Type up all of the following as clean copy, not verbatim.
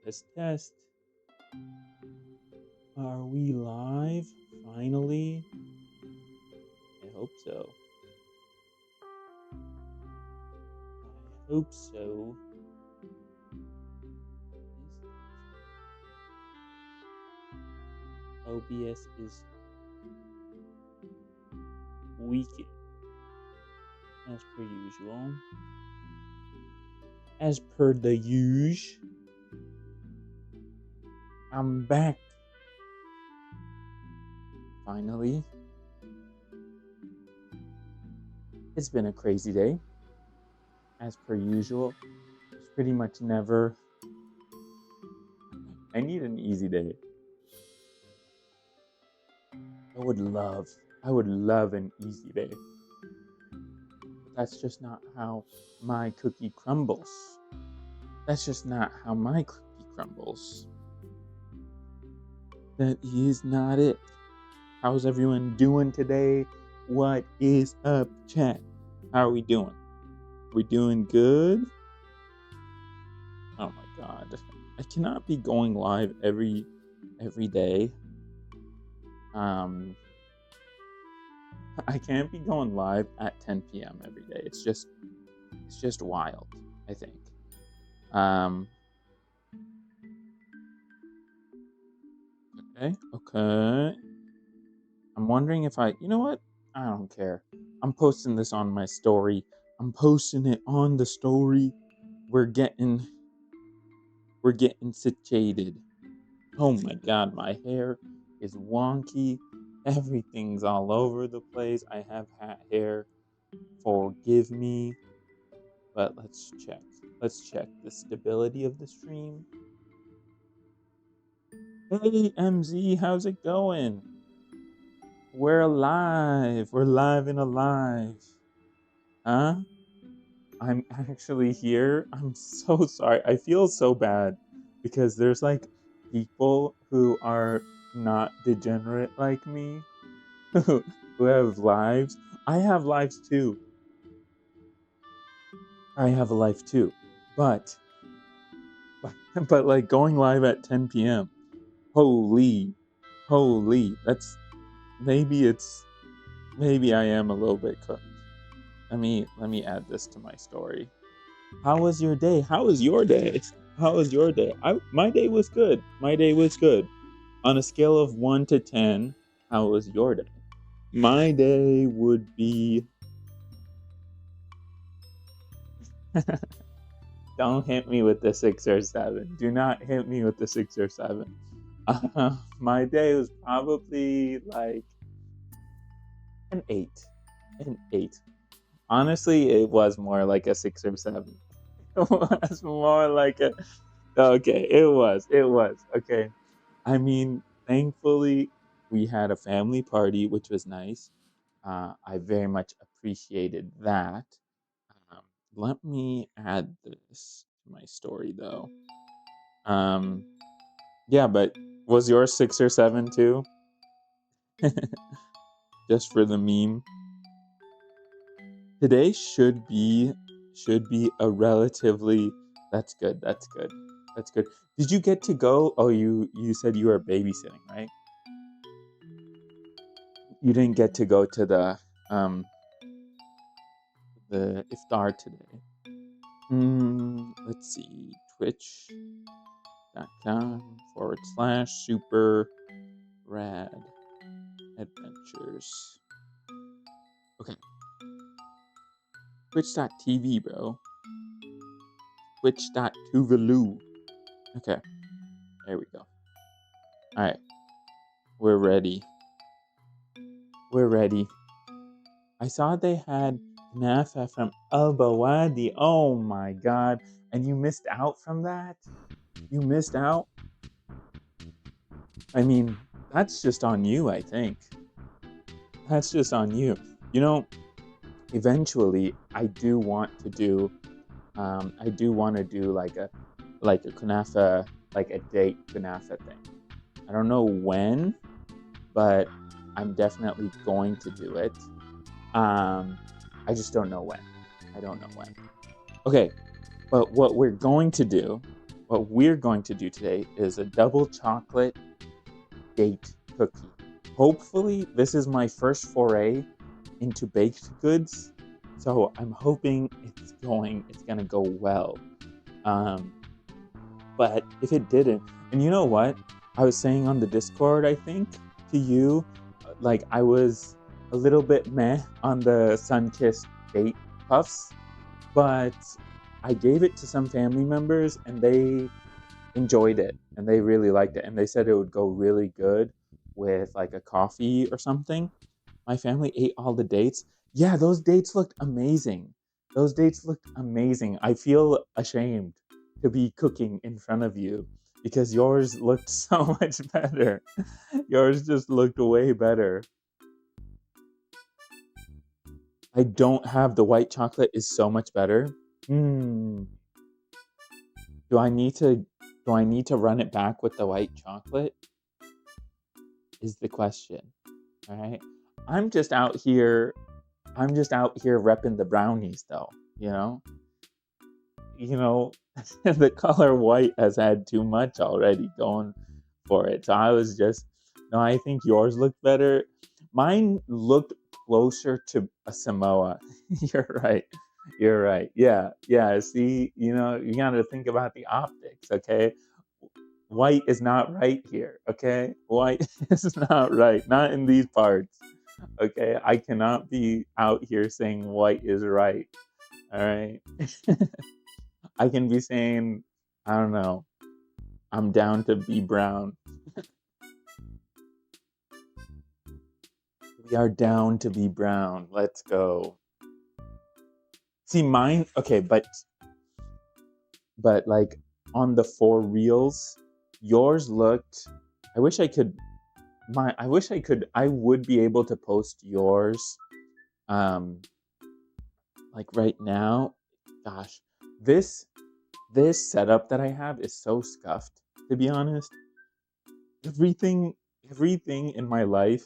Test, test. Are we live? Finally? I hope so. I hope so. OBS is weakened as per usual. As per the usual, I'm back. Finally. It's been a crazy day. As per usual, it's pretty much never. I need an easy day. I would love an easy day. But that's just not how my cookie crumbles. That's just not how my cookie crumbles. That is not it. How's everyone doing today? What is up, chat? How are we doing? We doing good? Oh my god. I cannot be going live every day. I can't be going live at 10 p.m. every day. It's just wild, I think. Okay. I'm wondering if you know what? I don't care. I'm posting this on my story. I'm posting it on the story. We're getting situated. Oh my god, my hair is wonky. Everything's all over the place. I have hat hair. Forgive me. But let's check. Let's check the stability of the stream. Hey MZ, how's it going? We're alive. We're live and alive. Huh? I'm actually here. I'm so sorry. I feel so bad because there's like people who are not degenerate like me who have lives. I have lives too. I have a life too. But but like going live at 10 p.m. Holy. That's maybe I am a little bit cooked. Let me add this to my story. How was your day? How was your day? How was your day? My day was good. My day was good. On a scale of 1 to 10, how was your day? My day would be. Don't hit me with the 6 or 7. Do not hit me with the 6 or 7. My day was probably like an 8. An 8. Honestly, it was more like a 6 or 7. It was more like a. Okay, it was. Okay. I mean, thankfully, we had a family party, which was nice. I very much appreciated that. Um, Let me add this to my story, though. Yeah, but was yours 6 or 7 too? Just for the meme. Today should be a relatively. That's good. That's good. That's good. Did you get to go? Oh, you said you were babysitting, right? You didn't get to go to the iftar today. Let's see. Twitch.com/super rad adventures. Okay. Twitch.tv, bro. Twitch.tuvalu. Okay. There we go. Alright. We're ready. We're ready. I saw they had Nafa from Al Bawadi. Oh my god. And you missed out from that? You missed out? I mean, that's just on you, I think. That's just on you. You know, eventually I do want to do like a kunafa, like a date kunafa thing. I don't know when, but I'm definitely going to do it. I just don't know when. I don't know when. Okay, but what we're going to do today is a double chocolate date cookie. Hopefully, this is my first foray into baked goods, so I'm hoping it's gonna go well. Um, but if it didn't, and you know what, I was saying on the Discord, I think to you, like I was a little bit meh on the sun-kissed date puffs, but I gave it to some family members and they enjoyed it and they really liked it and they said it would go really good with like a coffee or something. My family ate all the dates. Yeah, those dates looked amazing. Those dates looked amazing. I feel ashamed to be cooking in front of you because yours looked so much better. Yours just looked way better. I don't have the white chocolate is so much better. Hmm. Do I need to run it back with the white chocolate? Is the question. All right. I'm just out here repping the brownies though, you know? You know, the color white has had too much already going for it. So I was just no, I think yours looked better. Mine looked closer to a Samoa. You're right. You're right. Yeah. Yeah. See, you got to think about the optics, okay? White is not right here, okay? White is not right. Not in these parts. Okay? I cannot be out here saying white is right. All right? I can be saying, I don't know, I'm down to be brown. We are down to be brown. Let's go. See mine, okay, but like on the 4 reels, yours looked I wish I could I would be able to post yours um like right now. Gosh, this this setup that I have is so scuffed, to be honest. Everything everything in my life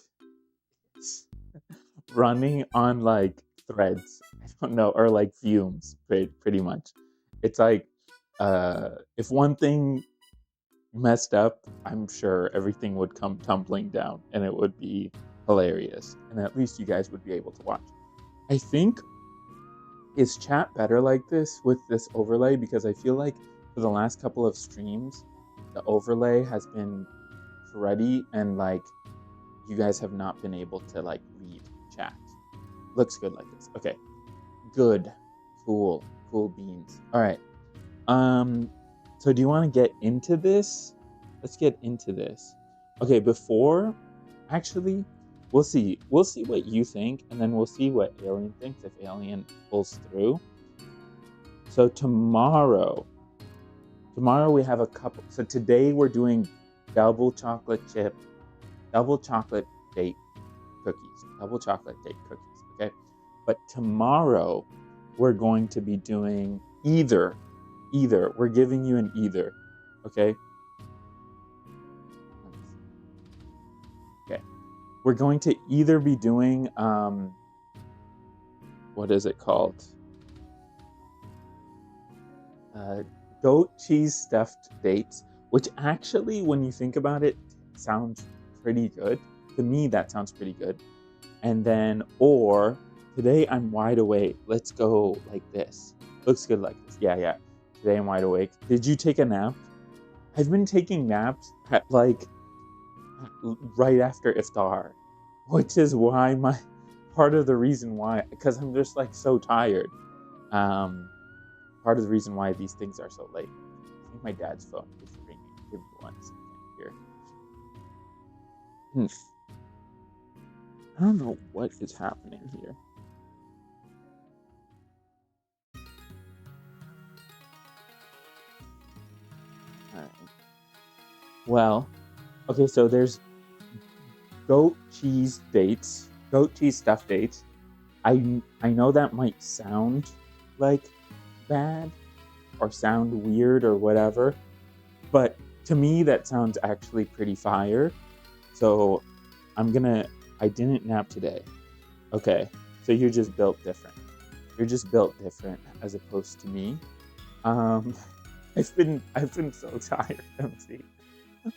is running on like threads. I don't know, or like fumes, pretty much. It's like if one thing messed up, I'm sure everything would come tumbling down and it would be hilarious. And at least you guys would be able to watch. I think is chat better like this with this overlay because I feel like for the last couple of streams, the overlay has been cruddy and like you guys have not been able to like read chat. Looks good like this. Okay. Good. Cool. Cool beans. All right. So do you want to get into this? Let's get into this. Okay, before actually we'll see what you think and then we'll see what Alien thinks if Alien pulls through. So tomorrow we have a couple. So today we're doing double chocolate date cookies. Double chocolate date cookies, okay? But tomorrow we're going to be doing either. We're giving you an either, okay? Okay. We're going to either be doing what is it called? Goat cheese stuffed dates, which actually, when you think about it, sounds pretty good. To me, that sounds pretty good. And then, or today I'm wide awake. Let's go like this. Looks good like this. Yeah. Today I'm wide awake. Did you take a nap? I've been taking naps at like right after iftar, which is why part of the reason why, because I'm just like so tired. Part of the reason why these things are so late. I think my dad's phone is ringing. Give me 1 second here. I don't know what is happening here. All right. Well, okay, so there's goat cheese stuffed dates. I know that might sound like bad or sound weird or whatever, but to me that sounds actually pretty fire. So I didn't nap today. Okay, so you're just built different. You're just built different as opposed to me. Um, I've been so tired, MC.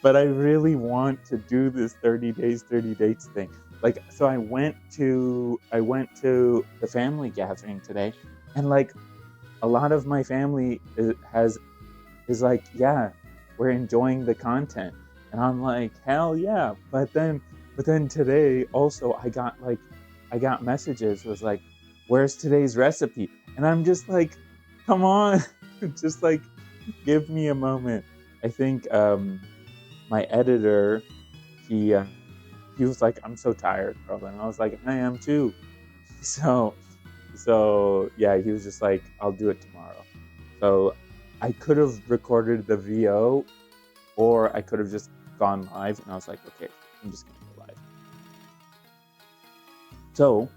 But I really want to do this 30 days, 30 dates thing. Like, so I went to the family gathering today, and like a lot of my family is like, yeah, we're enjoying the content, and I'm like, hell yeah. But then today also I got messages was like, where's today's recipe? And I'm just like, come on, just like give me a moment. I think my editor, he uh, he was like, I'm so tired, bro, and I was like, I am too. So yeah, he was just like, I'll do it tomorrow. So I could have recorded the VO, or I could have just gone live, and I was like, okay, I'm just gonna go live. So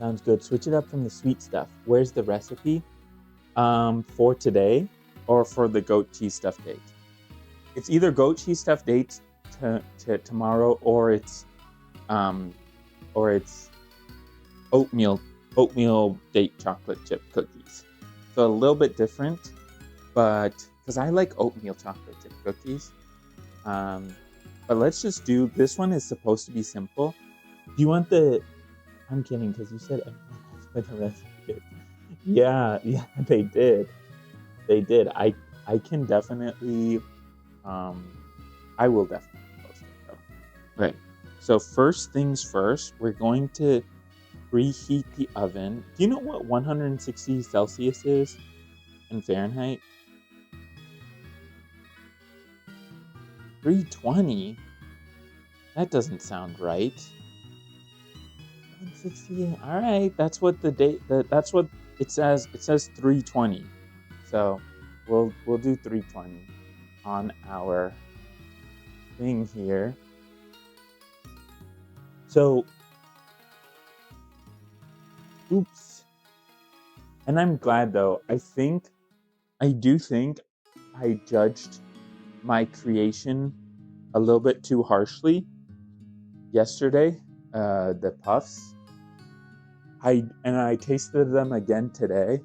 sounds good. Switch it up from the sweet stuff. Where's the recipe? For today or for the goat cheese stuffed dates? It's either goat cheese stuffed dates to tomorrow, or it's oatmeal date chocolate chip cookies. So a little bit different, but because I like oatmeal chocolate chip cookies. But let's just do this one. Is supposed to be simple. Do you want the? I'm kidding, because you said everyone has like a recipe. Yeah, they did. They did. I can definitely. I will definitely post it though. Okay. So first things first, we're going to preheat the oven. Do you know what 160 Celsius is in Fahrenheit? 320? That doesn't sound right. 160. All right, that's what that's what it says. It says 320. So we'll do 320 on our thing here. So oops. And I'm glad though. I do think I judged my creation a little bit too harshly yesterday. The puffs. I tasted them again today,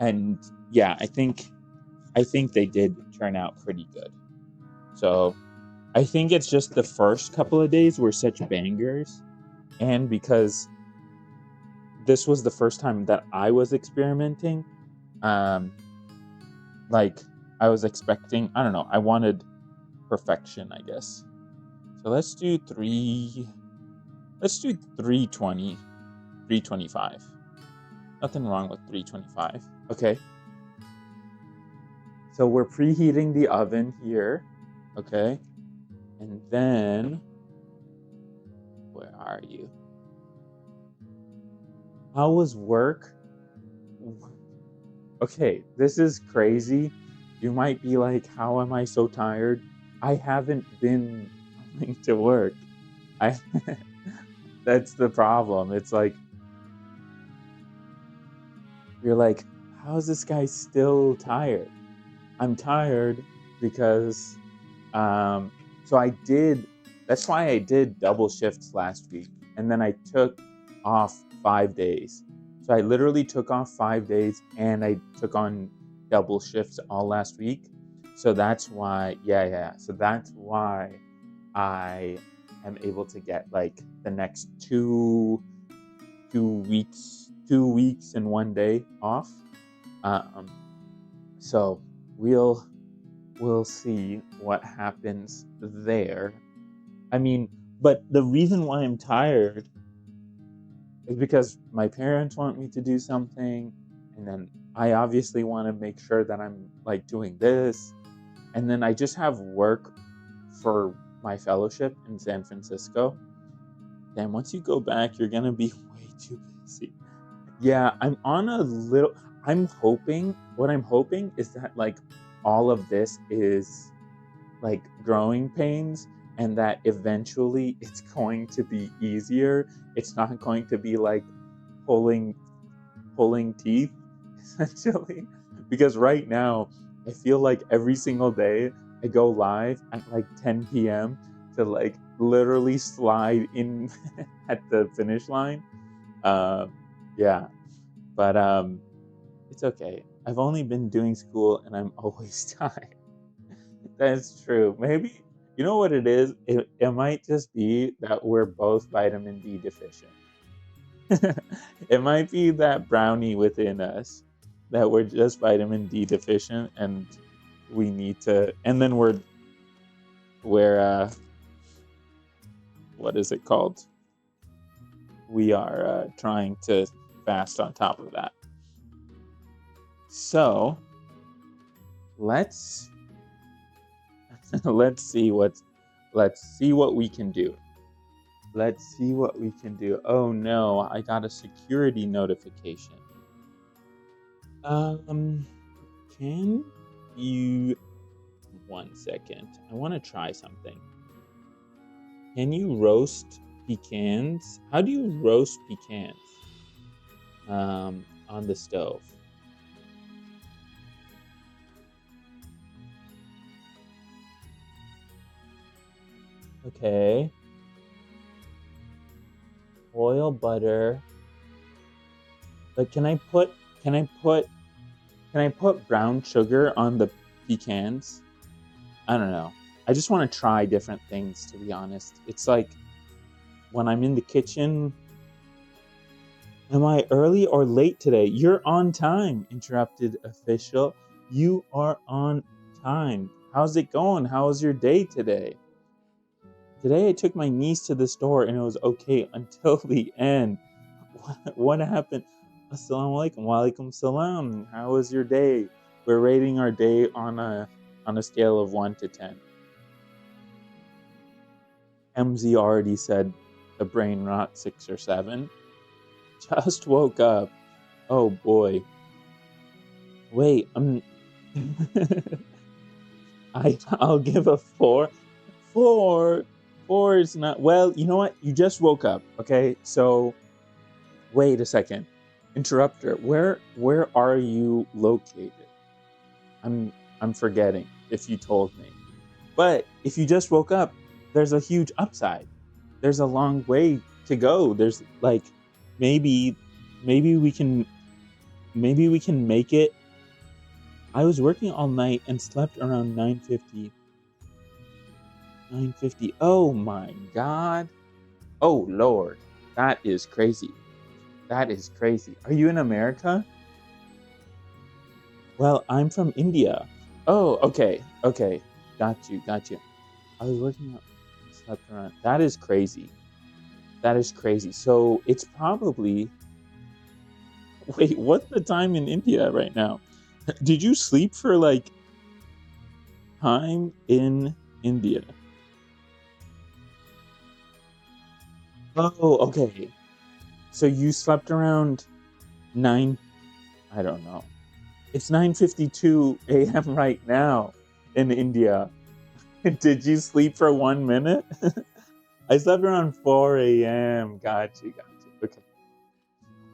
and yeah, I think they did turn out pretty good. So I think it's just the first couple of days were such bangers, and because this was the first time that I was experimenting, like I was expecting, I don't know, I wanted perfection, I guess. So let's do 320, 325. Nothing wrong with 325. Okay. So we're preheating the oven here. Okay. And then, where are you? How was work? Okay, this is crazy. You might be like, how am I so tired? I haven't been coming to work. I That's the problem. It's like you're like, how is this guy still tired? I'm tired because so that's why I did double shifts last week, and then I took off 5 days. So I literally took off 5 days, and I took on double shifts all last week. So that's why, yeah. So that's why I am able to get like the next 2 weeks and 1 day off. So we'll see what happens there. I mean, but the reason why I'm tired is because my parents want me to do something, and then I obviously want to make sure that I'm like doing this, and then I just have work for my fellowship in San Francisco. Then once you go back, you're gonna be way too busy. Yeah, what I'm hoping is that like all of this is like growing pains, and that eventually it's going to be easier. It's not going to be like pulling teeth essentially, because right now I feel like every single day I go live at like 10 p.m. to like literally slide in at the finish line, Um, yeah, but it's okay. I've only been doing school and I'm always tired. That's true. Maybe you know what it is? It might just be that we're both vitamin D deficient. It might be that brownie within us that we're just vitamin D deficient and we need to and then we're what is it called? We are trying to fast on top of that. So let's let's see what we can do. Let's see what we can do. Oh no, I got a security notification. Um, can you 1 second? I want to try something. Can you roast pecans? How do you roast pecans? On the stove. Okay. Oil, butter. But can I put can I put brown sugar on the pecans? I don't know. I just want to try different things to be honest. It's like when I'm in the kitchen, am I early or late today? You're on time, interrupted official. You are on time. How's it going? How was your day today? Today I took my niece to the store and it was okay until the end. What happened? Assalamu alaikum. Wa alaikum salam. How was your day? We're rating our day on a scale of 1 to 10. MZ already said the brain rot 6 or 7. Just woke up. Oh boy. Wait, I'll give a 4. 4 4 is not well, you know what? You just woke up, okay? So wait a second. Interrupter. Where are you located? I'm forgetting if you told me. But if you just woke up, there's a huge upside. There's a long way to go. There's like maybe maybe we can make it. I was working all night and slept around 9:50. 9:50. Oh my god. Oh lord. That is crazy. That is crazy. Are you in America? Well, I'm from India. Oh, okay. Okay. Got you. Got you. I was working out, slept around. That is crazy. That is crazy. So it's probably. Wait, what's the time in India right now? Did you sleep for like time in India? Oh, okay. So you slept around 9. I don't know. It's 9:52 a.m. right now in India. Did you sleep for 1 minute? I slept around 4 a.m. Got you, got you. Okay.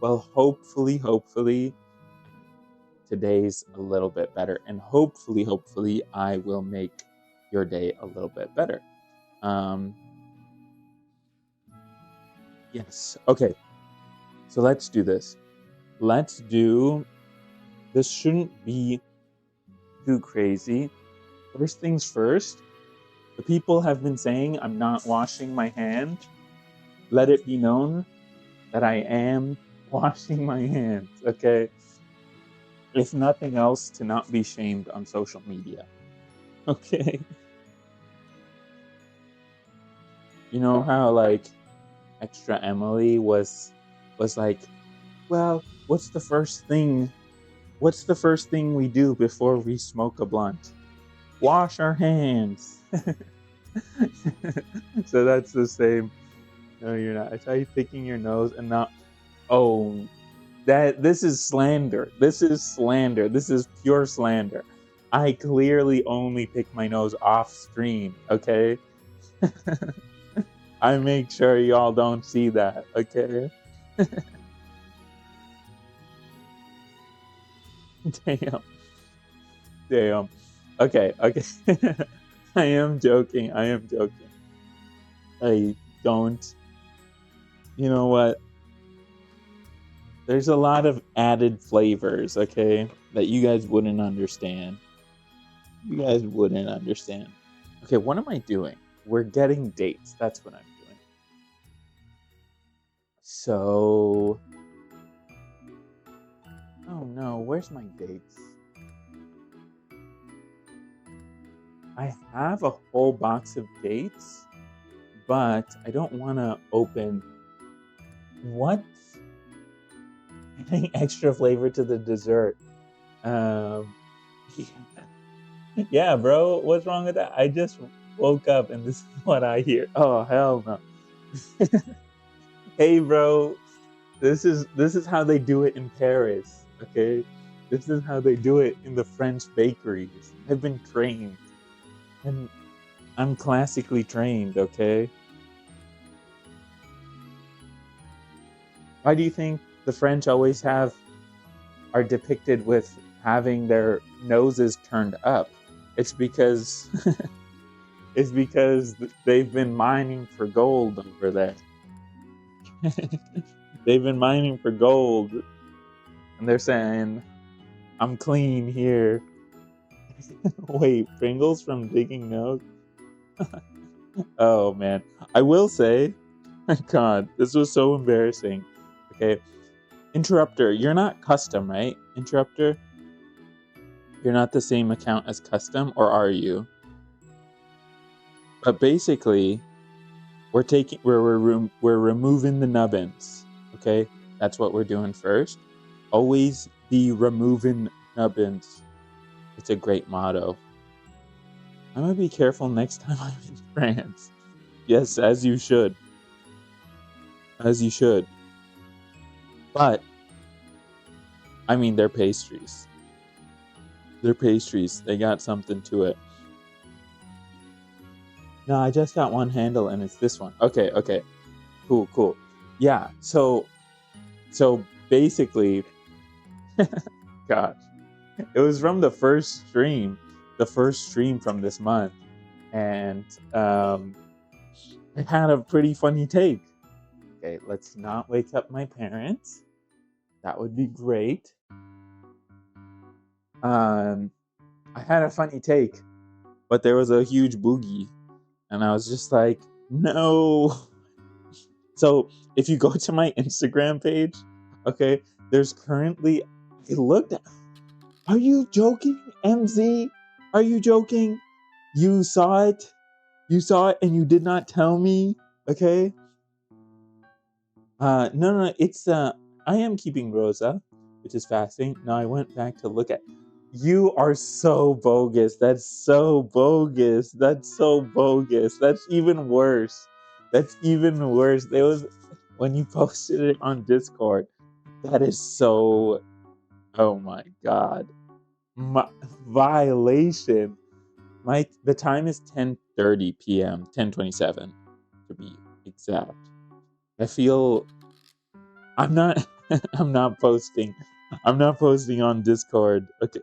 Well, hopefully, today's a little bit better. And hopefully, I will make your day a little bit better. Um, yes. Okay. So let's do this. Let's do. This shouldn't be too crazy. First things first, the people have been saying I'm not washing my hands. Let it be known that I am washing my hands, okay? If nothing else, to not be shamed on social media, okay? You know how like extra Emily was like, well, what's the first thing we do before we smoke a blunt? Wash our hands. So that's the same. No, you're not. I saw you picking your nose and not. Oh, this is slander. This is slander. This is pure slander. I clearly only pick my nose off screen. Okay. I make sure y'all don't see that. Okay. Damn. Damn. Okay. Okay. I am joking. I am joking. I don't. You know what? There's a lot of added flavors, okay, that you guys wouldn't understand. You guys wouldn't understand. Okay, what am I doing? We're getting dates. That's what I'm doing. So, oh no, where's my dates? I have a whole box of dates, but I don't want to open. What? Adding extra flavor to the dessert. Um, yeah, bro. What's wrong with that? I just woke up and this is what I hear. Oh hell no. Hey, bro. This is how they do it in Paris. Okay, this is how they do it in the French bakeries. I've been trained, and I'm classically trained. Okay. Why do you think the French always are depicted with having their noses turned up? It's because it's because they've been mining for gold over there. They've been mining for gold, and they're saying, "I'm clean here." Wait, Pringles from digging nose? Oh man, I will say, my God, this was so embarrassing. Okay, Interrupter, you're not custom, right? Interrupter, you're not the same account as custom, or are you? But basically, we're removing the nubbins. Okay, that's what we're doing first. Always be removing nubbins. It's a great motto. I'm gonna be careful next time I'm in France. Yes, as you should. As you should. But I mean, they're pastries. They're pastries. They got something to it. No, I just got one handle, and it's this one. Okay, okay, cool. Yeah. So basically, gosh, it was from the first stream from this month, and it had a pretty funny take. Okay, let's not wake up my parents. That would be great. I had a funny take, but there was a huge boogie, and I was just like, no. So if you go to my Instagram page, okay, there's currently. I looked. Are you joking, MZ? Are you joking? You saw it. You saw it, and you did not tell me. Okay. No. It's I am keeping Rosa, which is fasting. Now I went back to look at. You are so bogus. That's so bogus. That's so bogus. That's even worse. That's even worse. There was when you posted it on Discord. That is so. Oh my god. My, violation. The time is 10:30 p.m. 10:27 to be exact. I feel I'm not I'm not posting. I'm not posting on Discord. Okay.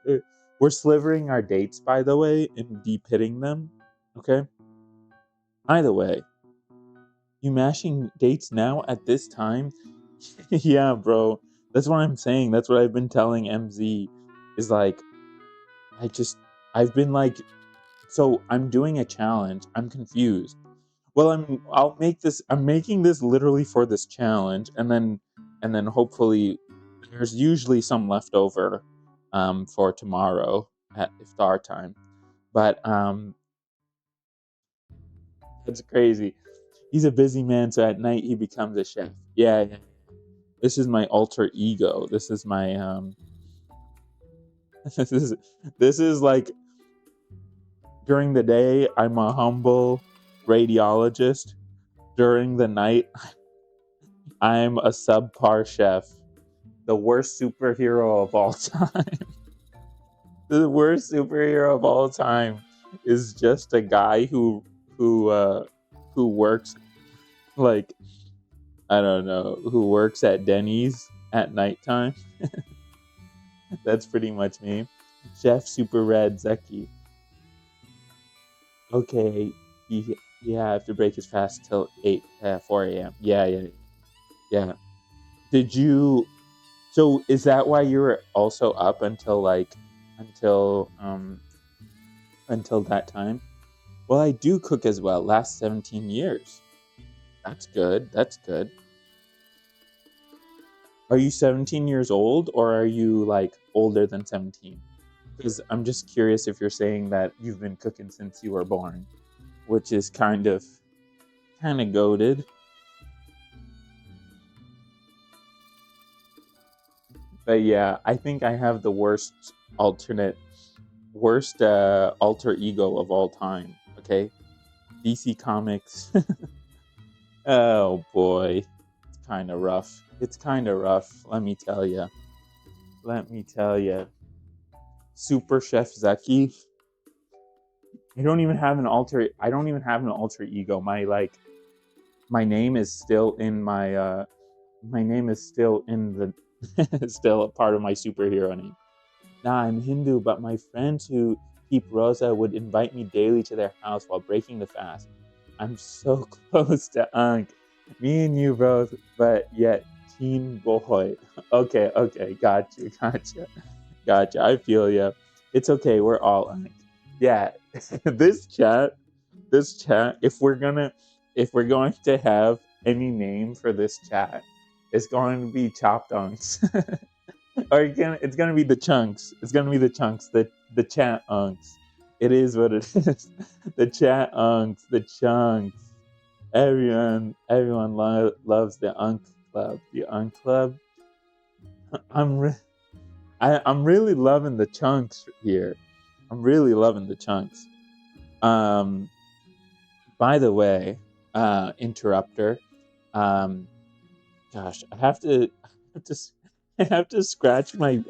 We're slivering our dates, by the way, and de-pitting them. Okay? Either way, you mashing dates now at this time? Yeah, bro. That's what I'm saying. That's what I've been telling MZ. Is like, I just, I've been like, so I'm doing a challenge. I'm confused. Well, I'll make this. I'm making this literally for this challenge, and then hopefully, there's usually some leftover, for tomorrow at iftar time. But that's crazy. He's a busy man, so at night he becomes a chef. Yeah. This is my alter ego. This is my this is this is like during the day I'm a humble radiologist. During the night I'm a subpar chef. The worst superhero of all time. The worst superhero of all time is just a guy who uh who works like I don't know, who works at Denny's at nighttime. That's pretty much me. Chef Super Red Zeki. Okay, he have to break his fast till 4 a.m. Yeah. Did you? So is that why you were also up until until um until that time? Well, I do cook as well. Last 17 years. That's good. That's good. Are you 17 years old or are you like older than 17? Because I'm just curious if you're saying that you've been cooking since you were born, which is kind of goaded. But yeah, I think I have the worst alter ego of all time. Okay, DC Comics. Oh boy, it's kind of rough. It's kind of rough. Let me tell you. Let me tell you. Super Chef Zeki. I don't even have an alter. I don't even have an alter ego. My name is still in my name is still in the still a part of my superhero name. Nah, I'm Hindu, but my friends who keep Rosa would invite me daily to their house while breaking the fast. I'm so close to Ankh. Me and you both, but yet teen boy. Okay, okay, gotcha. I feel ya. It's okay. We're all Ankh. Yeah, this chat, if we're going to have any name for this chat, it's going to be chopped unks. Or it's gonna be the chunks. It's gonna be the chunks. The chat unks. It is what it is. The chat unks. The chunks. Everyone loves the unk club. The unk club. I'm re- I'm really loving the chunks here. I'm really loving the chunks. Um, by the way, interrupter. Um, gosh, I have to scratch my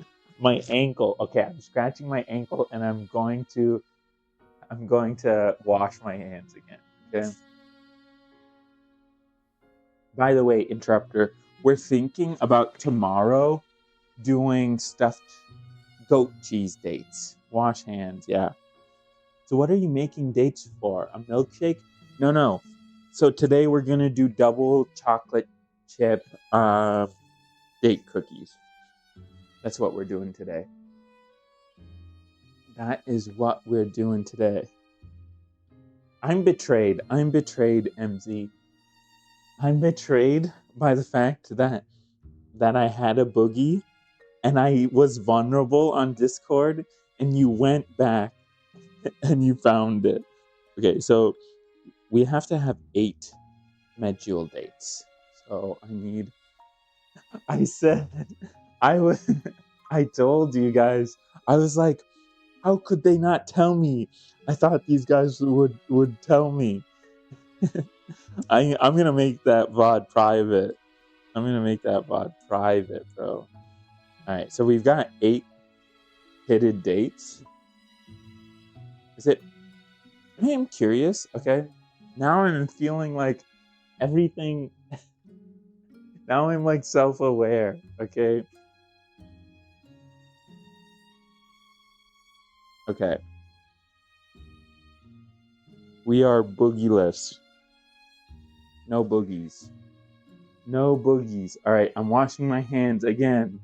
ankle. Okay, I'm scratching my ankle, and I'm going to wash my hands again. Okay. By the way, interrupter, we're thinking about tomorrow doing stuffed goat cheese dates. Wash hands, yeah. So what are you making dates for? A milkshake? No, no. So today we're gonna do double chocolate chip date cookies. That's what we're doing today. That is what we're doing today. I'm betrayed. I'm betrayed, MZ. I'm betrayed by the fact that I had a boogie and I was vulnerable on Discord and you went back and you found it. Okay, so we have to have 8 medjool dates. So I said I was I told you guys. I was like, how could they not tell me? I thought these guys would tell me. I'm gonna make that VOD private. I'm gonna make that VOD private, bro. Alright, so we've got 8 pitted dates. Is it I'm curious, okay? Now I'm feeling like everything now I'm like self-aware, okay? Okay. We are boogieless. No boogies. No boogies. Alright, I'm washing my hands again.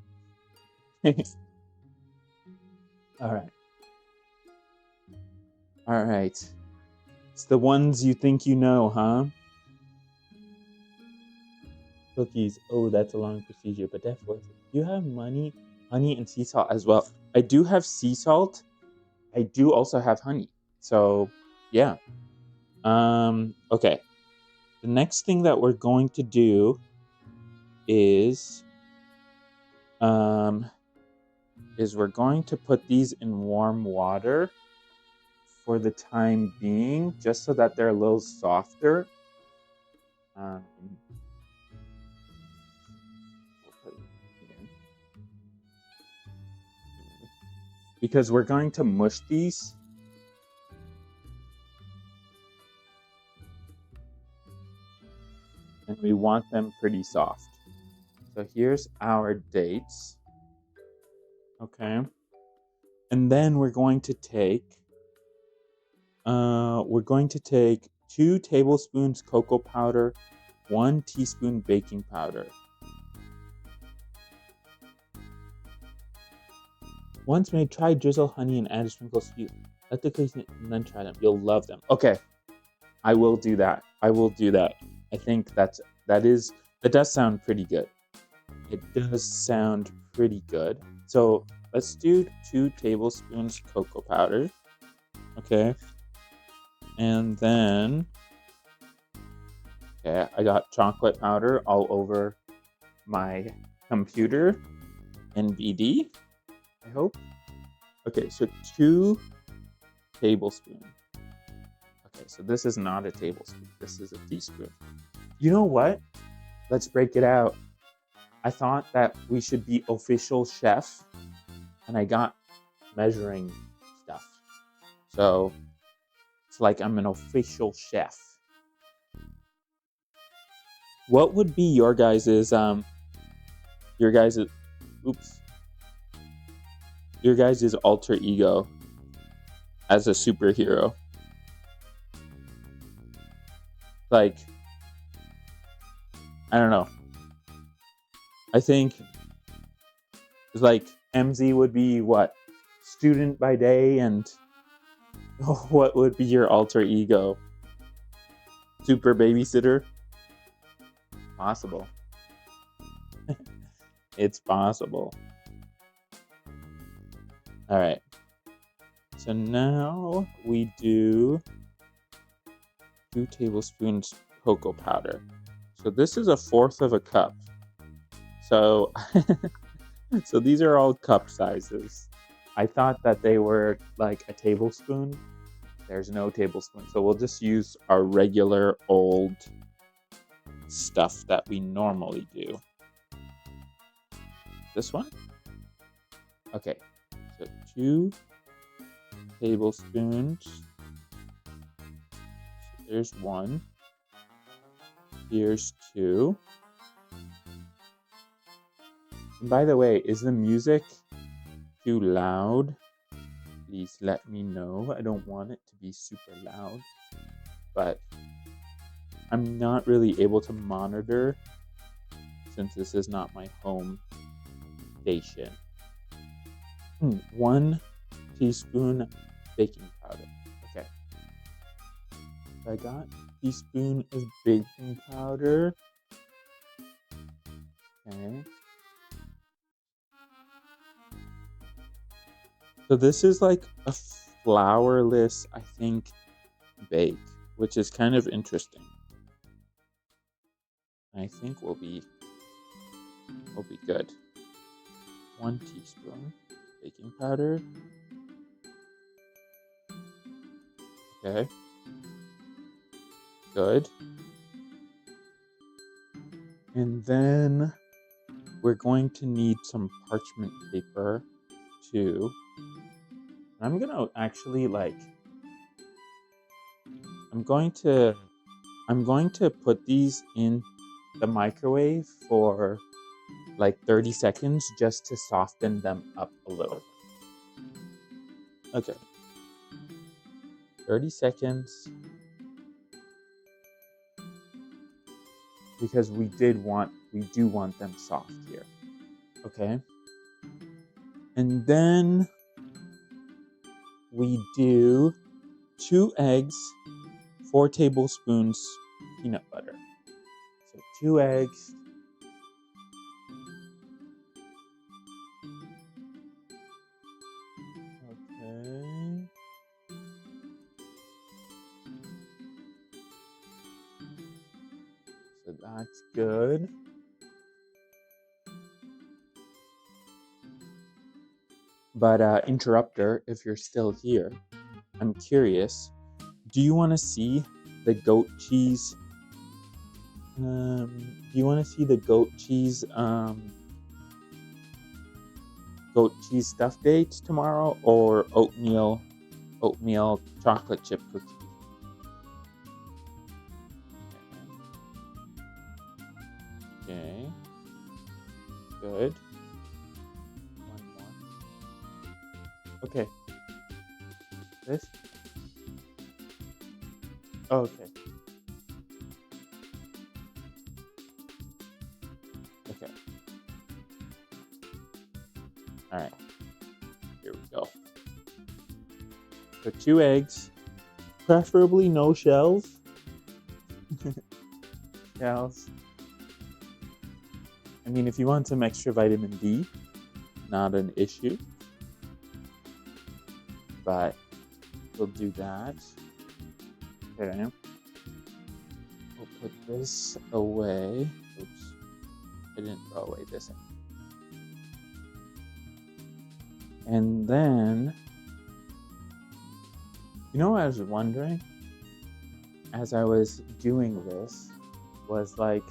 Alright. Alright. It's the ones you think you know, huh? Cookies. Oh, that's a long procedure, but that's worth it. You have money, honey, and sea salt as well. I do have sea salt. I do also have honey. So, yeah. Okay. The next thing that we're going to do is we're going to put these in warm water for the time being, just so that they're a little softer. Um, because we're going to mush these. And we want them pretty soft. So here's our dates. Okay. And then we're going to take 2 tablespoons cocoa powder, 1 teaspoon baking powder. Once made, try drizzle honey and add a sprinkle of sweet. Let the cookies and then try them. You'll love them. Okay, I will do that. I will do that. I think that does sound pretty good. It does sound pretty good. So let's do 2 tablespoons cocoa powder. Okay. And then, okay, I got chocolate powder all over my computer and BD, I hope. Okay, so 2 tablespoons. Okay, so this is not a tablespoon. This is a teaspoon. You know what? Let's break it out. I thought that we should be official chef, and I got measuring stuff. So it's like I'm an official chef. What would be your guys's alter ego as a superhero? Like, I don't know. I think like MZ would be what? Student by day, and what would be your alter ego? Super babysitter? Possible. It's possible. All right. So now we do 2 tablespoons cocoa powder. So this is 1/4 of a cup. So, so these are all cup sizes. I thought that they were like a tablespoon. There's no tablespoon. So we'll just use our regular old stuff that we normally do. This one? Okay. So 2 tablespoons. So there's 1. Here's 2. And by the way, is the music too loud? Please let me know. I don't want it to be super loud, but I'm not really able to monitor since this is not my home station. 1 teaspoon baking powder. Okay. I got a teaspoon of baking powder. Okay. So this is like a flourless, I think, bake, which is kind of interesting. I think we'll be good. 1 teaspoon baking powder. Okay. Good. And then we're going to need some parchment paper too. I'm gonna actually I'm going to put these in the microwave for like 30 seconds just to soften them up a little. Okay. 30 seconds. Because we do want them soft here. Okay. And then we do 2 eggs, 4 tablespoons peanut butter. So 2 eggs. Okay. So that's good. But interrupter, if you're still here, I'm curious. Do you want to see the goat cheese? Do you want to see the goat cheese stuffed dates tomorrow, or oatmeal chocolate chip cookie? Okay. Good. One more. Okay. This? Oh, okay. Okay. Alright. Here go. Put 2 eggs, preferably no shells. Shells. I mean, if you want some extra vitamin D, not an issue. But we'll do that. Okay. We'll put this away. Oops. I didn't throw away this. And then, you know what I was wondering? As I was doing this, was like,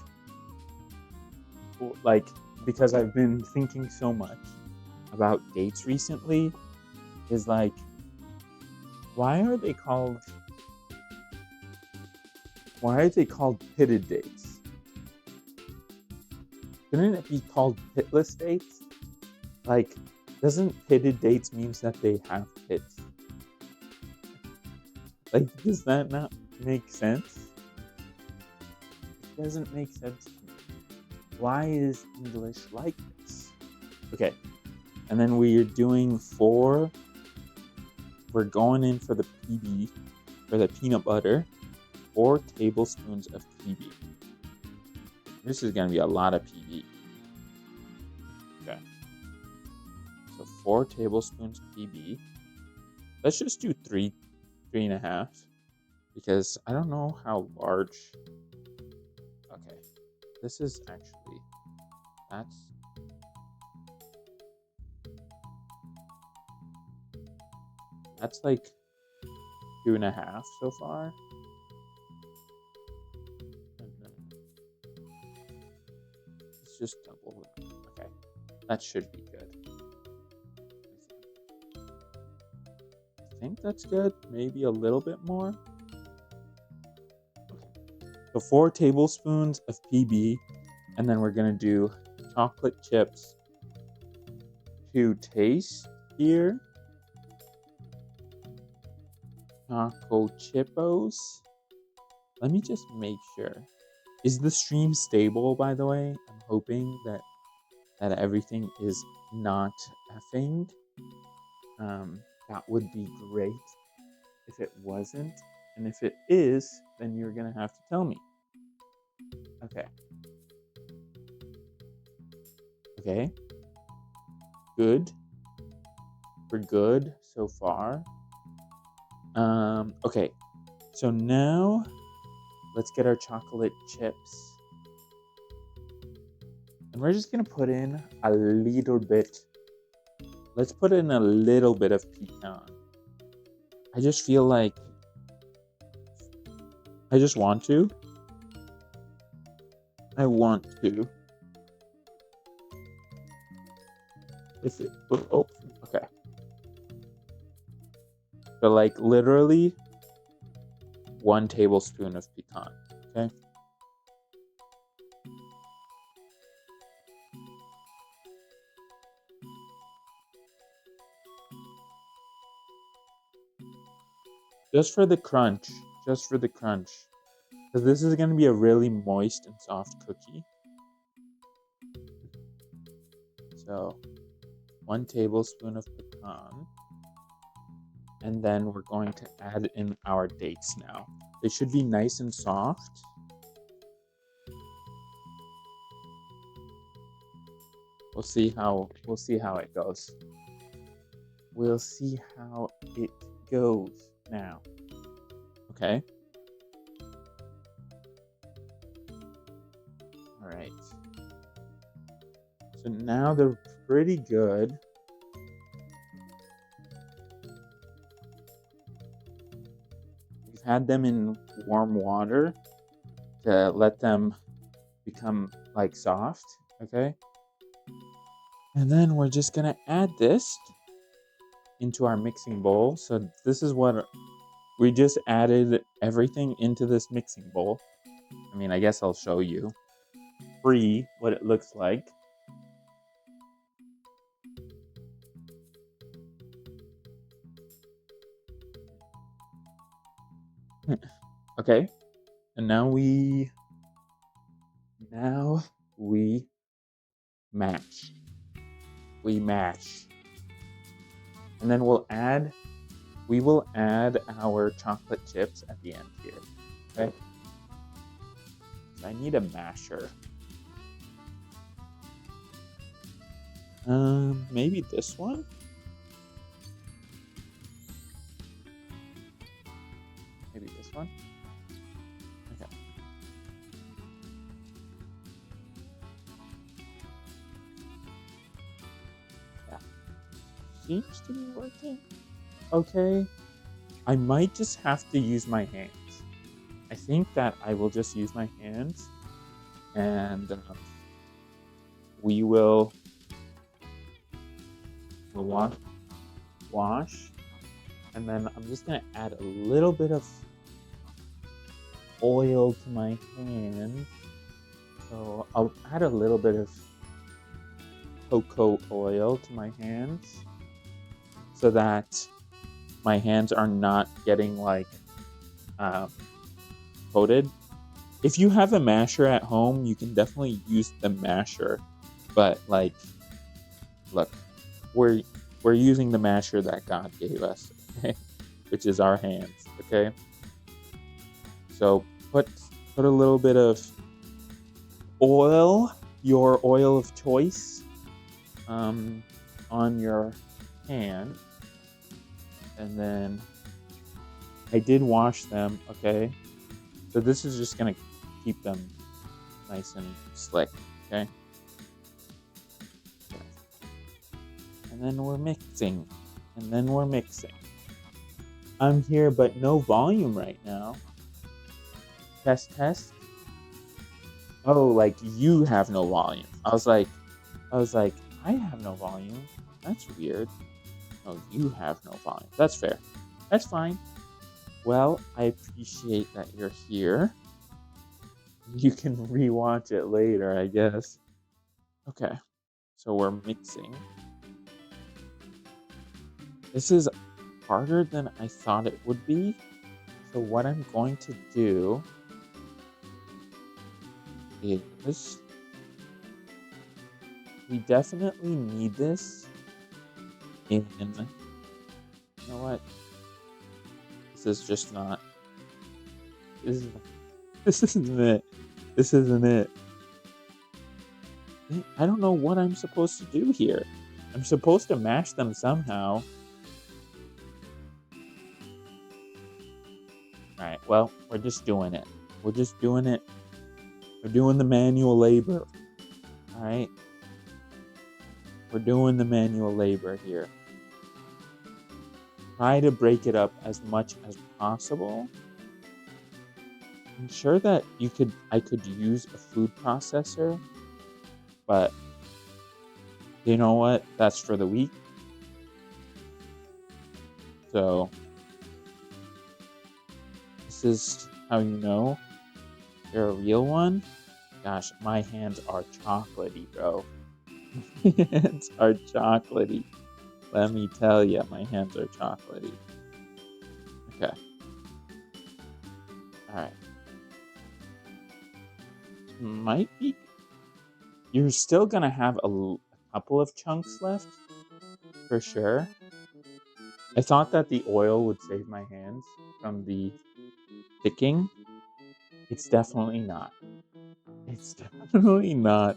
because I've been thinking so much about dates recently, is like, why are they called pitted dates? Shouldn't it be called pitless dates? Like, doesn't pitted dates means that they have pits? Like, does that not make sense? It doesn't make sense to me. Why is English like this? Okay, and then we're doing 4. We're going in for the PB, for the peanut butter, 4 tablespoons of PB. This is going to be a lot of PB. Okay. So 4 tablespoons PB. Let's just do 3.5, because I don't know how large. Okay. This is actually, that's like 2.5 so far. And then let's just double it. Okay, that should be good. I think that's good. Maybe a little bit more. Okay. So 4 tablespoons of PB, and then we're gonna do chocolate chips to taste here. Choco Chippos. Let me just make sure. Is the stream stable, by the way? I'm hoping that everything is not effing. That would be great if it wasn't. And if it is, then you're gonna have to tell me. Okay. Okay. Good. We're good so far. Okay. So now let's get our chocolate chips. And we're just gonna put in a little bit. Let's put in a little bit of pecan. I just feel like I just want to. I want to. If it, oh, okay. So like literally 1 tablespoon of pecan, okay? Just for the crunch, because this is going to be a really moist and soft cookie. So 1 tablespoon of pecan. And then we're going to add in our dates now. They should be nice and soft. We'll see how it goes. We'll see how it goes now. Okay. All right. So now they're pretty good. We've had them in warm water to let them become like soft, okay? And then we're just gonna add this into our mixing bowl. So this is what we just added everything into this mixing bowl. I mean, I guess I'll show you what it looks like. Okay, and now we match. We match. And then we will add our chocolate chips at the end here. Okay. So I need a masher. Maybe this one? Maybe this one? Okay. Yeah. Seems to be working. Okay. I might just have to use my hands. I think that I will just use my hands and we will wash, and then I'm just gonna add a little bit of oil to my hands. So I'll add a little bit of cocoa oil to my hands so that my hands are not getting like coated. If you have a masher at home, you can definitely use the masher, but like, look, we're using the masher that God gave us, okay? Which is our hands, okay? So put a little bit of oil, your oil of choice, on your hand, and then I did wash them, okay? So this is just gonna keep them nice and slick, okay? And then we're mixing, and then we're mixing. I'm here, but no volume right now. Test, test. Oh, like you have no volume. I was like, I have no volume. That's weird. Oh, you have no volume. That's fair. That's fine. Well, I appreciate that you're here. You can rewatch it later, I guess. Okay, so we're mixing. This is harder than I thought it would be. So what I'm going to do is we definitely need this in, you know what? This is just not, this, is, this isn't it. This isn't it. I don't know what I'm supposed to do here. I'm supposed to mash them somehow. Alright, well, we're just doing it. We're just doing it. We're doing the manual labor. Alright? We're doing the manual labor here. Try to break it up as much as possible. I'm sure that I could use a food processor, but you know what? That's for the week. So this is how you know you're a real one. Gosh, my hands are chocolatey, bro. My hands are chocolatey. Let me tell you, my hands are chocolatey. Okay. Alright. Might be. You're still gonna have a couple of chunks left, for sure. I thought that the oil would save my hands from the sticking. It's definitely not. It's definitely not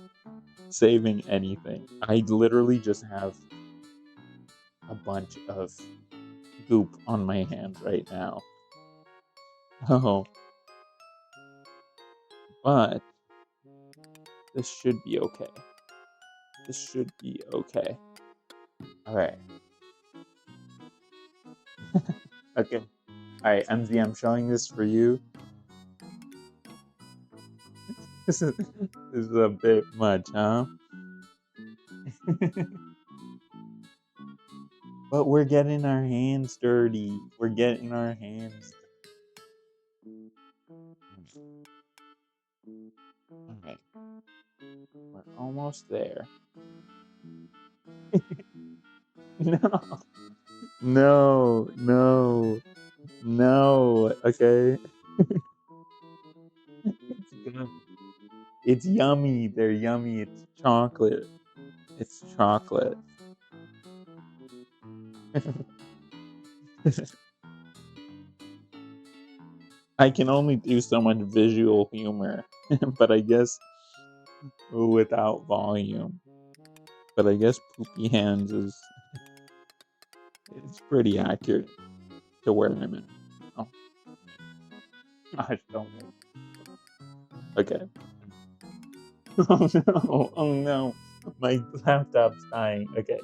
saving anything. I literally just have a bunch of goop on my hands right now. Oh, but this should be okay. This should be okay. Alright. Okay. Alright, MZ, I'm showing this for you. This is a bit much, huh? But we're getting our hands dirty. We're getting our hands. Alright. We're almost there. No. No. No. No. Okay. It's good. It's yummy. They're yummy. It's chocolate. It's chocolate. I can only do so much visual humor, but I guess without volume. But I guess poopy hands is it's pretty accurate to where I'm in. Oh gosh, don't make. Okay. Oh no! Oh no! My laptop's dying. Okay.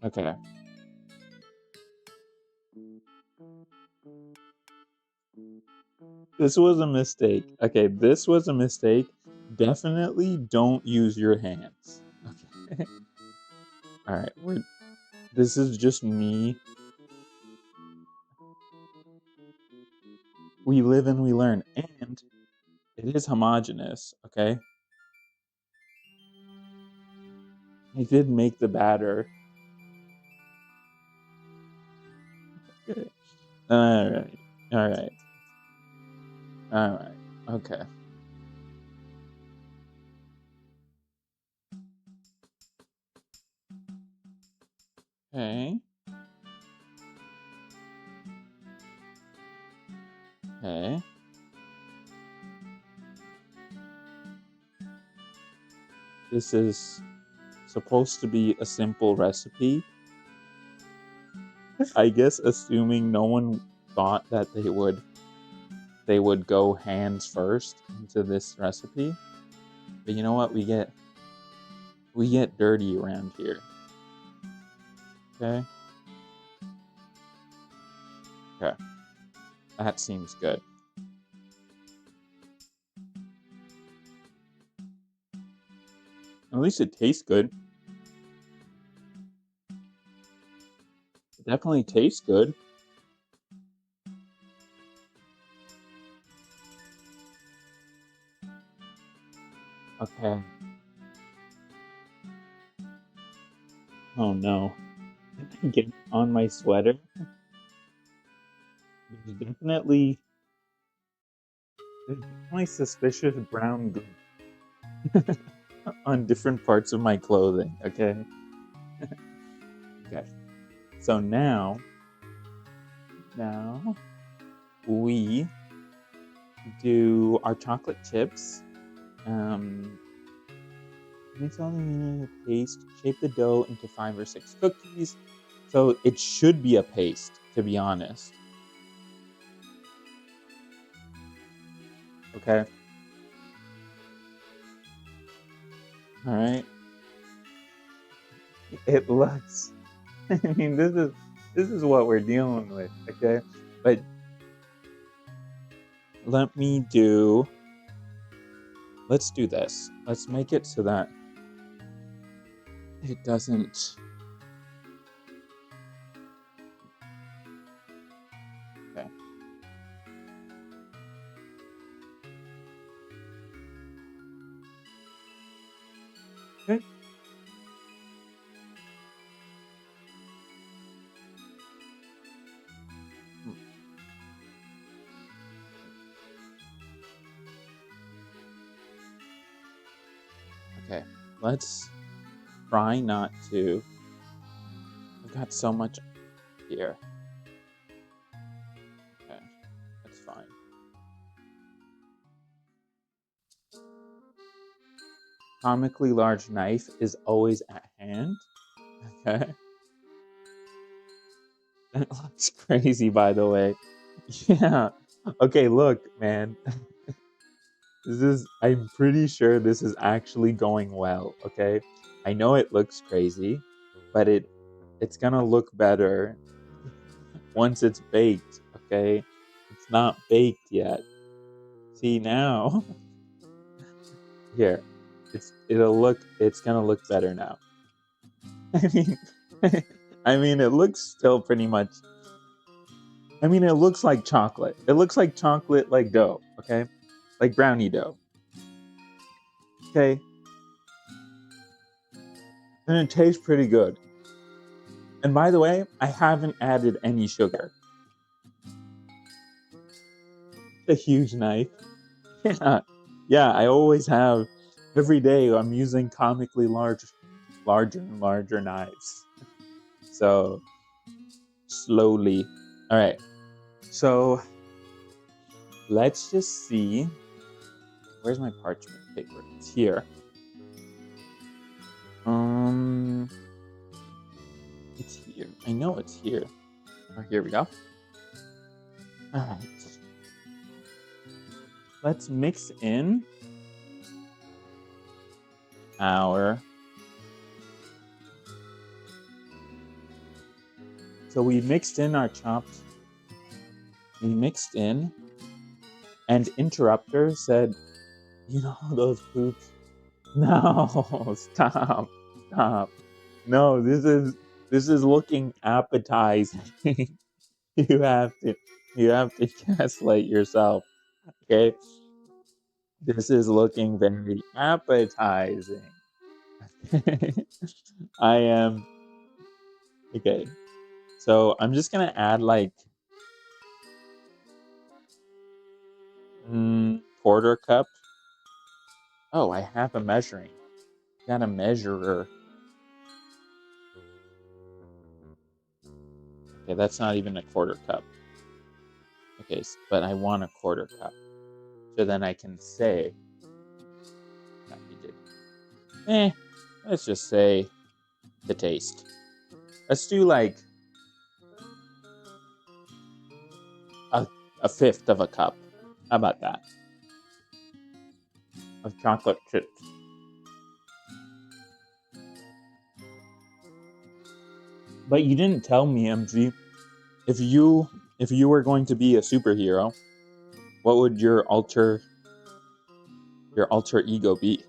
Okay. This was a mistake. Okay, this was a mistake. Definitely don't use your hands. Okay. All right. This is just me. We live and we learn, and it is homogeneous. Okay. I did make the batter. Okay. All right. All right. All right. Okay. Okay. Okay. This is supposed to be a simple recipe. I guess assuming no one thought that they would go hands first into this recipe. But you know what? We get dirty around here. Okay? Okay. That seems good. At least it tastes good. It definitely tastes good. Okay. Oh no. Get on my sweater. There's definitely suspicious brown goo on different parts of my clothing. Okay. Okay. So now we do our chocolate chips. Mix all the paste. Shape the dough into 5 or 6 cookies. So it should be a paste, to be honest. Okay. All right. It looks. I mean, this is what we're dealing with. Okay. But let me do. Let's do this. Let's make it so that it doesn't. Okay. Okay. Okay. Let's try not to. I've got so much here. Okay. That's fine. Comically large knife is always at hand. Okay. That looks crazy, by the way. Yeah. Okay, look, man. I'm pretty sure this is actually going well, okay? I know it looks crazy, but it's gonna look better once it's baked, okay? It's not baked yet. See now? Here. It's gonna look better now. I mean I mean it looks still pretty much. I mean it looks like chocolate. It looks like chocolate like dough, okay? Like brownie dough. Okay? And it tastes pretty good. And by the way, I haven't added any sugar. A huge knife. Yeah. Yeah, I always have Every day I'm using comically larger and larger knives. So slowly. All right. So let's just see. Where's my parchment paper? It's here. Um, it's here. I know it's here. Oh, here we go. All right. Let's mix in our. So we mixed in our chopped. We mixed in, and Interrupter said, "You know those poops." No, stop, stop. No, this is looking appetizing. you have to you have to gaslight yourself. Okay, this is looking very appetizing. I am okay. So I'm just gonna add like quarter cup. Oh, I have a measuring. Got a measurer. Okay, that's not even a quarter cup. Okay, but I want a quarter cup. So then I can say that we did. Let's just say the taste. Let's do like a fifth of a cup. How about that? Of chocolate chips. But you didn't tell me, MG, if you were going to be a superhero, what would your alter ego be?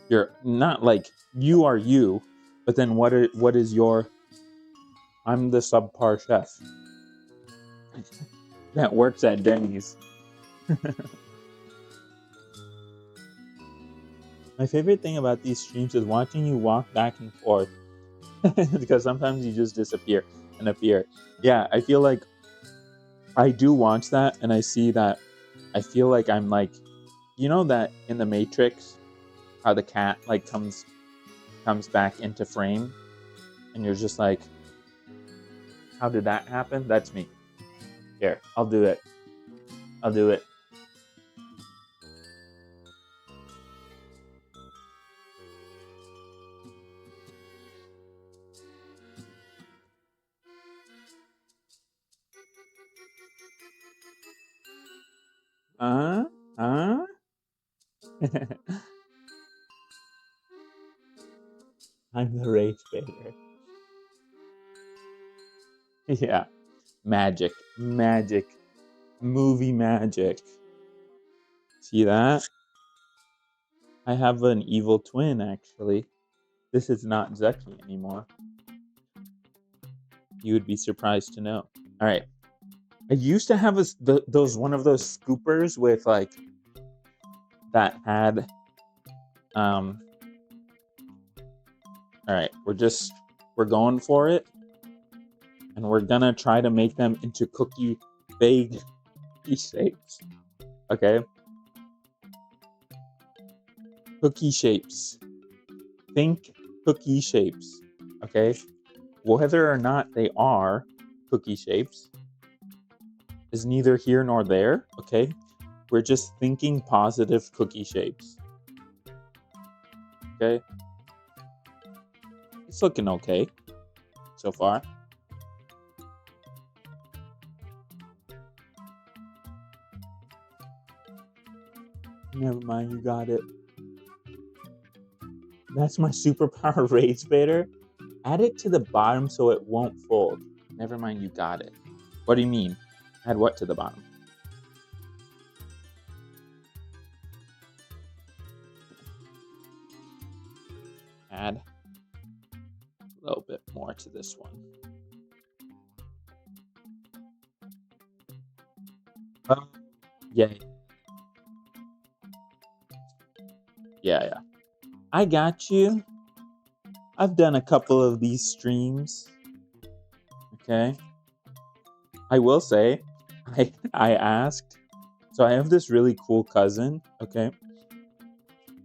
You're not like you are you, but then what is your I'm the subpar chef that works at Denny's. My favorite thing about these streams is watching you walk back and forth because sometimes you just disappear and appear. Yeah, I feel like I do watch that and I see that I feel like I'm like, you know that in the Matrix, how the cat like comes back into frame and you're just like, how did that happen? That's me. Here, I'll do it. I'll do it. Uh, uh. I'm the rage baiter. Yeah, magic, magic, movie magic. See that? I have an evil twin, actually. This is not Zeki anymore. You would be surprised to know. All right. I used to have those one of those scoopers with like that had all right, we're going for it and we're gonna try to make them into cookie shapes. Okay? Cookie shapes. Think cookie shapes. Okay? Whether or not they are cookie shapes is neither here nor there, okay? We're just thinking positive cookie shapes. Okay? It's looking okay so far. Never mind, you got it. That's my superpower rage baiter. Add it to the bottom so it won't fold. Never mind, you got it. What do you mean? Add what to the bottom? Add a little bit more to this one. Yeah. Yeah. I got you. I've done a couple of these streams. Okay. I will say, I asked. So I have this really cool cousin. Okay.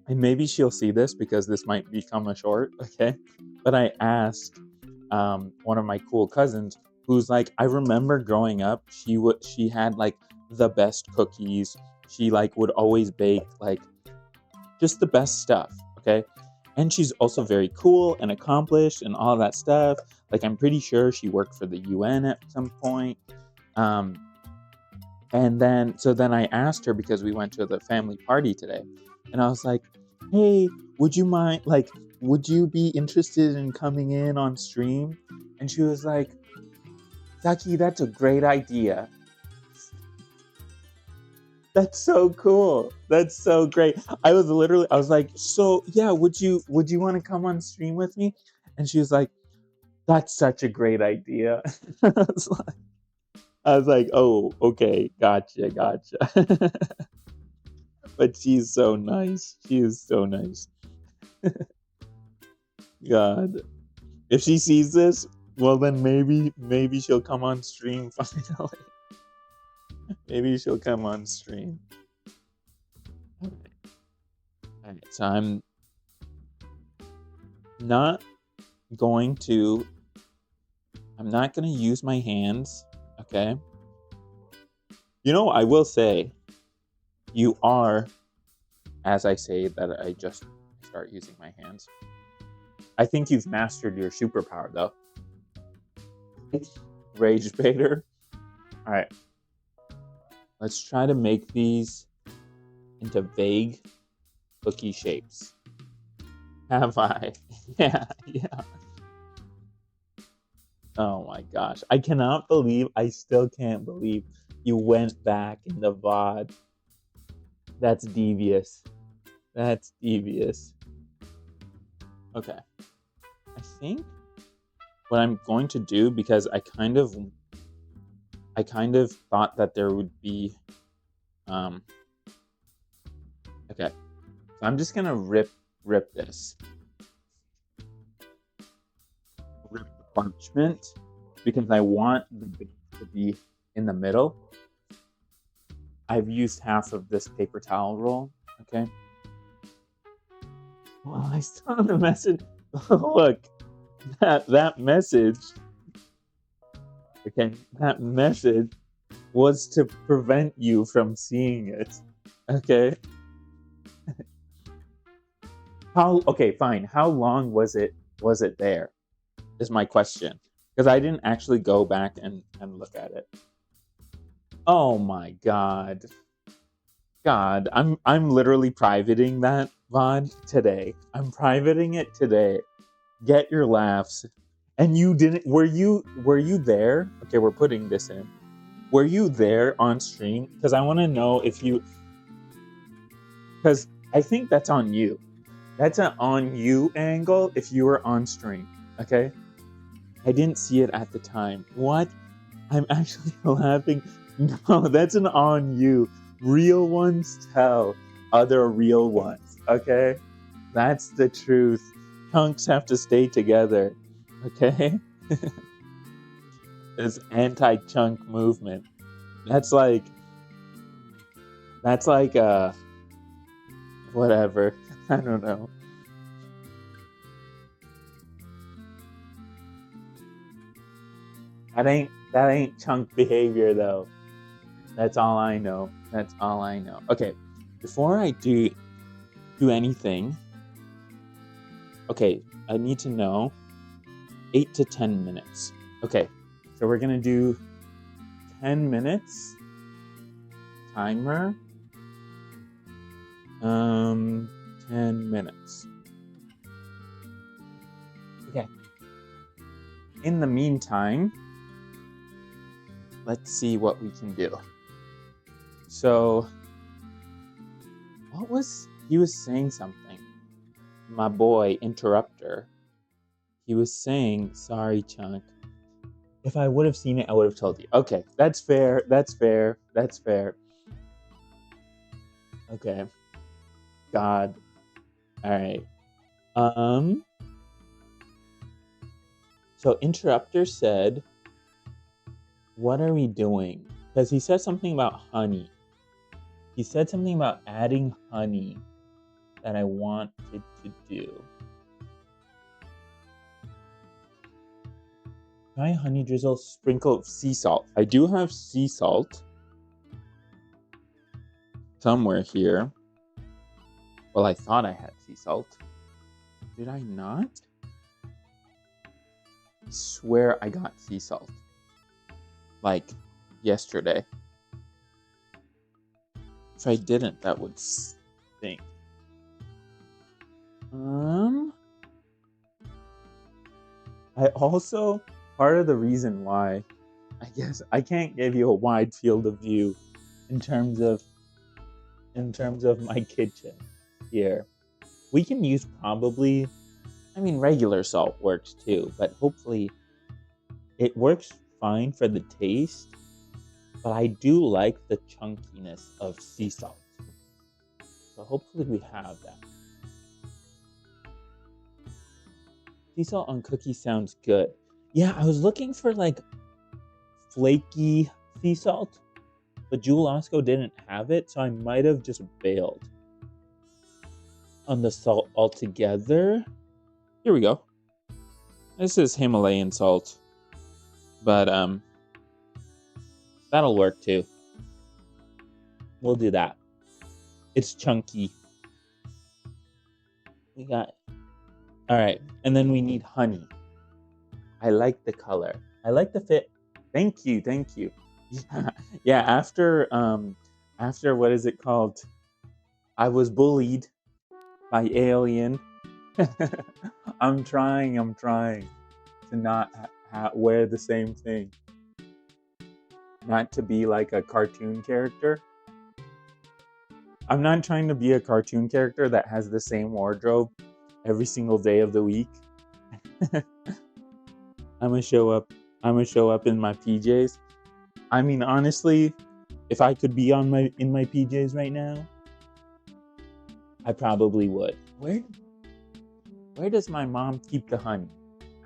and maybe she'll see this because this might become a short, okay? But I asked one of my cool cousins who's like, I remember growing up, she had like the best cookies. She like would always bake like just the best stuff, okay? And she's also very cool and accomplished and all that stuff. Like I'm pretty sure she worked for the UN at some point. Um, and then I asked her because we went to the family party today, and I was like, "Hey, would you mind would you be interested in coming in on stream?" And she was like, "Zaki, that's a great idea. That's so cool. That's so great." I was like, "So, yeah, would you want to come on stream with me?" And she was like, "That's such a great idea." I was like, "Oh, okay, gotcha, gotcha." But she's so nice. She is so nice. God. If she sees this, well then maybe she'll come on stream finally. Maybe she'll come on stream. Alright, so I'm not going to I'm not gonna use my hands, okay? You know, I will say you are, as I say that I just start using my hands. I think you've mastered your superpower though. Rage baiter. Alright. Let's try to make these into vague cookie shapes. Have I? Yeah, yeah. Oh my gosh. I still can't believe you went back in the VOD. That's devious. That's devious. Okay. I think what I'm going to do, because I kind of thought that there would be okay. So I'm just gonna rip this. Rip the parchment because I want the base to be in the middle. I've used half of this paper towel roll, okay? Well, I saw the message. Look, that message, okay, that message was to prevent you from seeing it, okay? Okay, fine. How long was it there? Is my question. Because I didn't actually go back and look at it. Oh my god. God, I'm literally privating that VOD today. I'm privating it today. Get your laughs. And you didn't were you there? Okay, we're putting this in. Were you there on stream? Because I want to know if you because I think that's on you. That's an on you angle if you were on stream. Okay? I didn't see it at the time. What? I'm actually laughing. No, that's an on you. Real ones tell other real ones, okay? That's the truth. Chunks have to stay together, okay? This anti-chunk movement. That's like whatever. I don't know. That ain't chunk behavior though. That's all I know. That's all I know. Okay, before I do anything, okay, I need to know 8 to 10 minutes. Okay, so we're gonna do 10 minutes. Timer. 10 minutes. Okay. In the meantime, let's see what we can do. So, he was saying something. My boy, Interrupter, he was saying, sorry, Chunk. If I would have seen it, I would have told you. Okay, that's fair, that's fair, that's fair. Okay. God. Alright. So Interrupter said, what are we doing? Because he said something about honey. He said something about adding honey. that I wanted to do. Try honey drizzle, sprinkle of sea salt. I do have sea salt somewhere here. Well, I thought I had sea salt. Did I not? I swear I got sea salt. Like yesterday. If I didn't, that would stink. I also, part of the reason why, I guess I can't give you a wide field of view in terms of my kitchen here. We can use probably, I mean, regular salt works too, but hopefully it works fine for the taste. But I do like the chunkiness of sea salt. So hopefully we have that. Sea salt on cookies sounds good. Yeah, I was looking for like flaky sea salt, but Jewel Osco didn't have it, so I might have just bailed on the salt altogether. Here we go. This is Himalayan salt, but that'll work too. We'll do that. It's chunky. We got, all right, and then we need honey. I like the color. I like the fit. Thank you. Yeah, yeah. After what is it called? I was bullied by Alien. I'm trying to not wear the same thing. Not to be like a cartoon character. I'm not trying to be a cartoon character that has the same wardrobe every single day of the week. I'm gonna show up in my PJs. I mean, honestly, if I could be in my PJs right now, I probably would. Where does my mom keep the honey?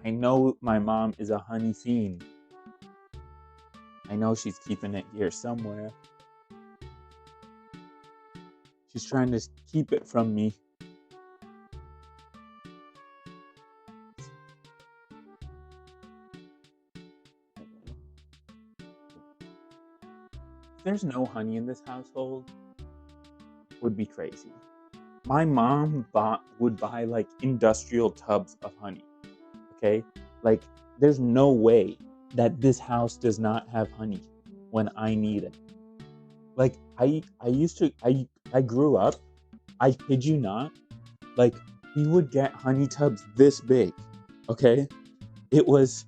I know my mom is a honey fiend. I know she's keeping it here somewhere. She's trying to keep it from me. If there's no honey in this household, would be crazy. My mom would buy like industrial tubs of honey. Okay? Like there's no way that this house does not have honey when I need it. Like I grew up, I kid you not, like we would get honey tubs this big. Okay? It was,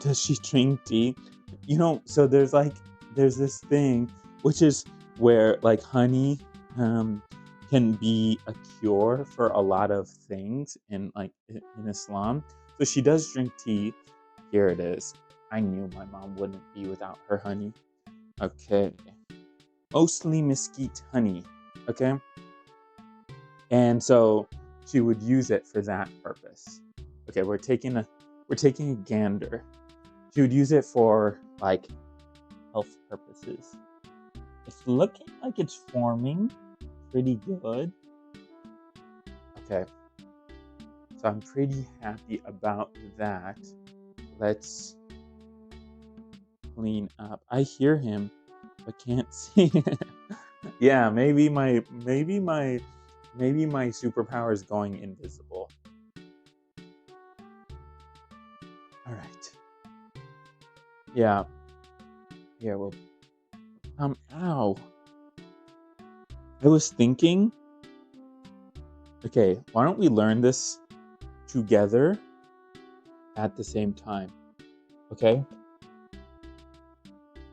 does she drink tea? You know, so there's this thing which is where like honey can be a cure for a lot of things in Islam. So she does drink tea. Here it is. I knew my mom wouldn't be without her honey. Okay. Mostly mesquite honey. Okay. And so she would use it for that purpose. Okay, we're taking a gander. She would use it for like health purposes. It's looking like it's forming pretty good. Okay. So I'm pretty happy about that. Let's clean up. I hear him, but can't see. Yeah, maybe my superpower is going invisible. All right. Yeah. Here, well, ow. I was thinking, okay, why don't we learn this together at the same time? Okay?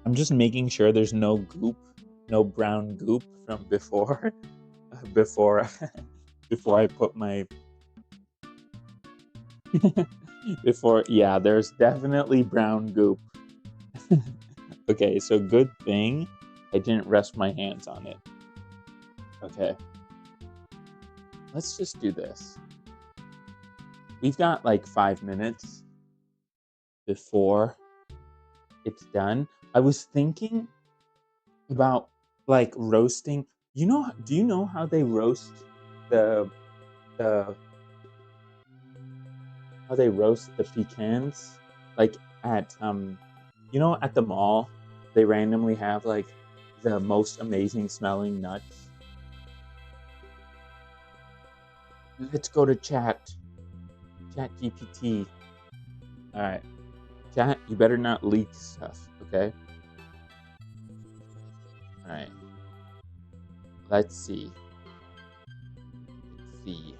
I'm just making sure there's no goop, no brown goop from before I put my yeah, there's definitely brown goop. Okay, so good thing I didn't rest my hands on it. Okay. Let's just do this. We've got like 5 minutes before it's done. I was thinking about like roasting Do you know how they roast the the how they roast the pecans? Like at at the mall, they randomly have like the most amazing smelling nuts. Let's go to Chat GPT. All right, Chat, you better not leak stuff, okay? All right, let's see. Let's see.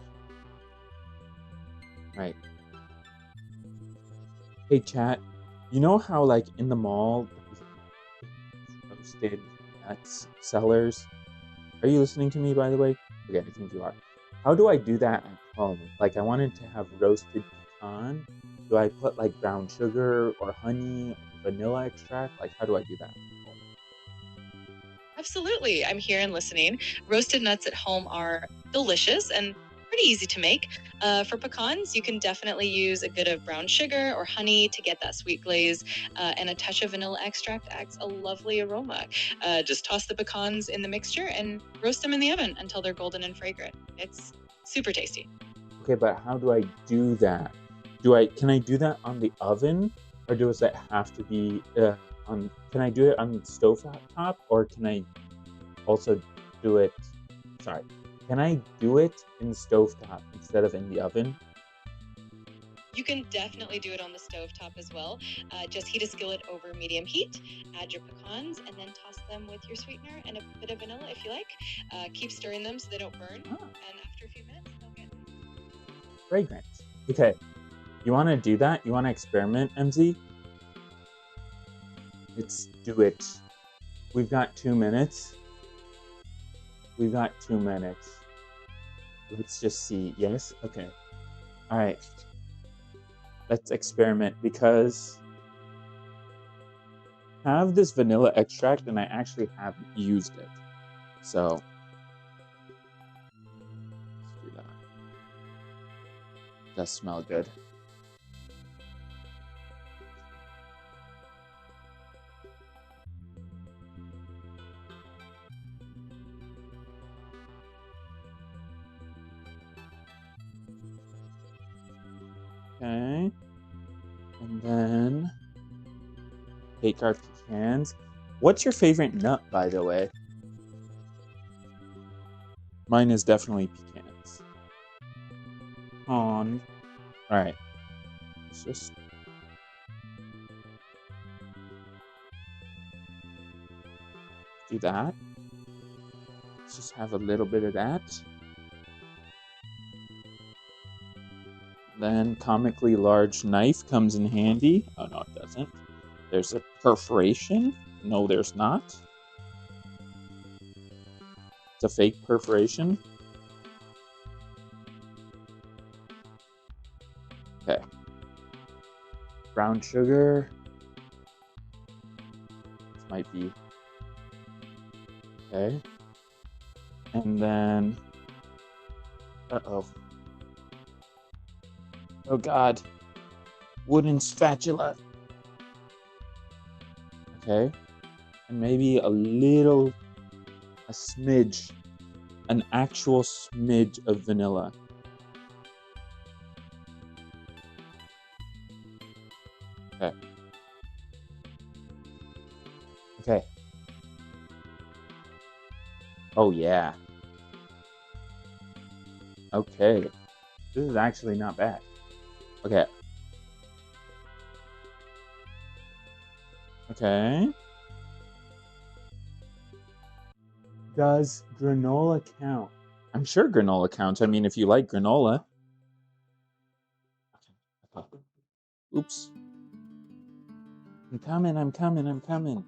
All right, hey Chat, you know how like in the mall, roasted nuts sellers. Are you listening to me, by the way? Okay, I think you are. How do I do that at home? Like, I wanted to have roasted pecan. Do I put like brown sugar or honey or vanilla extract? Like, how do I do that at home? Absolutely. I'm here and listening. Roasted nuts at home are delicious and pretty easy to make. For pecans, you can definitely use a bit of brown sugar or honey to get that sweet glaze, and a touch of vanilla extract adds a lovely aroma. Just toss the pecans in the mixture and roast them in the oven until they're golden and fragrant. It's super tasty. Okay, but how do I do that? Can I do that on the oven, or does it have to be on? Can I do it on the stove top, or can I also do it? Sorry, can I do it in the stove top instead of in the oven? You can definitely do it on the stove top as well. Just heat a skillet over medium heat, add your pecans, and then toss them with your sweetener and a bit of vanilla if you like. Keep stirring them so they don't burn. Ah, And after a few minutes, they'll get fragrant. Okay, you want to do that? You want to experiment, MZ? Let's do it. We've got 2 minutes. We've got 2 minutes. Let's just see. Yes? Okay. All right. Let's experiment because I have this vanilla extract and I actually haven't used it. So let's do that. Does smell good. Okay. And then take our pecans. What's your favorite nut, by the way? Mine is definitely pecans. On. All right. Let's just do that. Let's just have a little bit of that. Then comically large knife comes in handy. Oh no, it doesn't. There's a perforation. No, there's not. It's a fake perforation. Okay. Brown sugar. This might be. Okay. And then. Uh-oh. Oh god. Wooden spatula. Okay. And maybe a smidge, an actual smidge of vanilla. Okay. Okay. Oh yeah. Okay. This is actually not bad. Okay. Okay. Does granola count? I'm sure granola counts. I mean, if you like granola. Oops. I'm coming, I'm coming, I'm coming.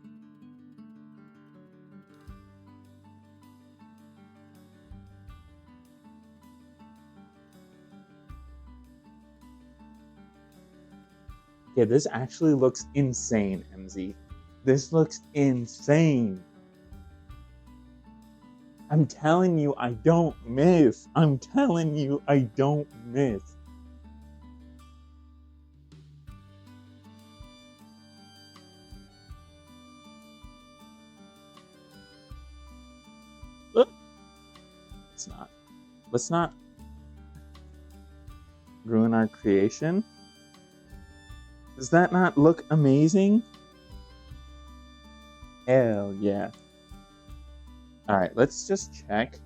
Okay, this actually looks insane, MZ. This looks insane. I'm telling you, I don't miss. I'm telling you, I don't miss. let's not. Let's not ruin our creation. Does that not look amazing? Hell yeah. All right, let's just check.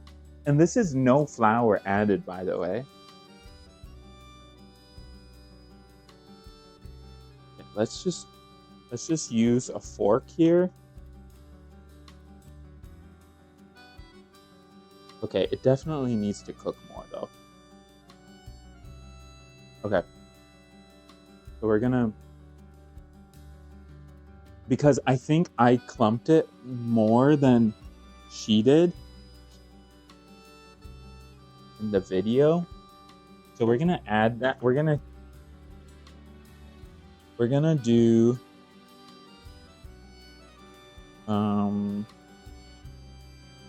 And this is no flour added, by the way. Okay, let's just use a fork here. Okay, it definitely needs to cook more though. Okay. So we're gonna, because I think I clumped it more than she did in the video. So we're gonna add that. We're gonna do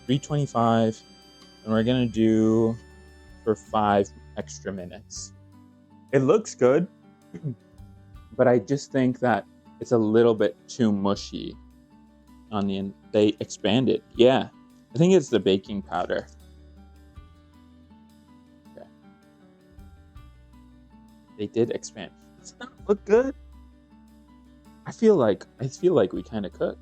325, and we're gonna do for 5 extra minutes. It looks good, but I just think that it's a little bit too mushy on the end. They expanded. Yeah, I think it's the baking powder. Okay. They did expand. Does it not look good? I feel like we kind of cooked.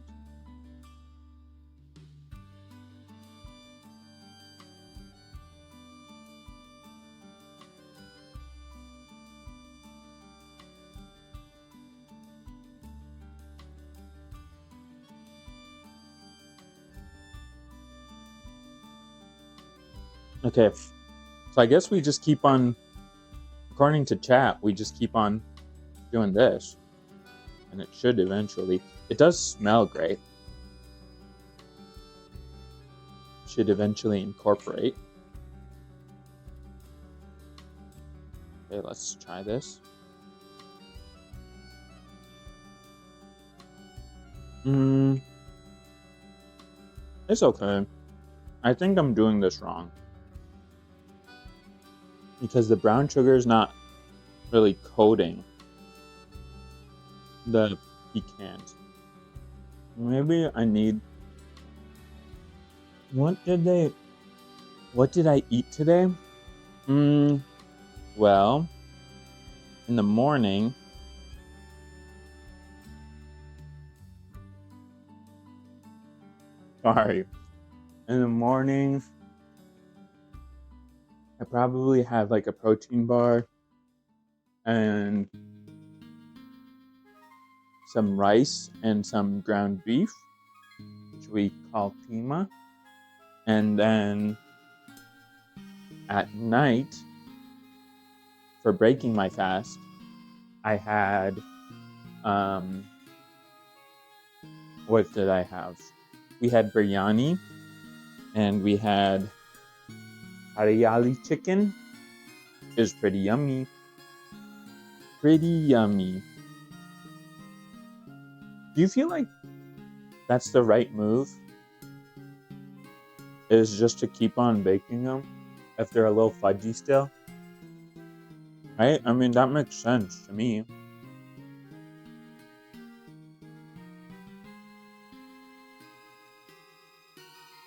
Okay, so I guess we just keep on, according to chat, we just keep on doing this, and it should eventually. It does smell great. Should eventually incorporate. Okay, let's try this. It's okay. I think I'm doing this wrong, because the brown sugar is not really coating the pecans. Maybe I need. What did I eat today? Well, in the morning, sorry. In the morning, I probably had like a protein bar and some rice and some ground beef, which we call pima. And then at night, for breaking my fast, I had, what did I have? We had biryani, and we had hariyali chicken. It was pretty yummy. Pretty yummy. Do you feel like that's the right move? Is just to keep on baking them if they're a little fudgy still? Right? I mean, that makes sense to me.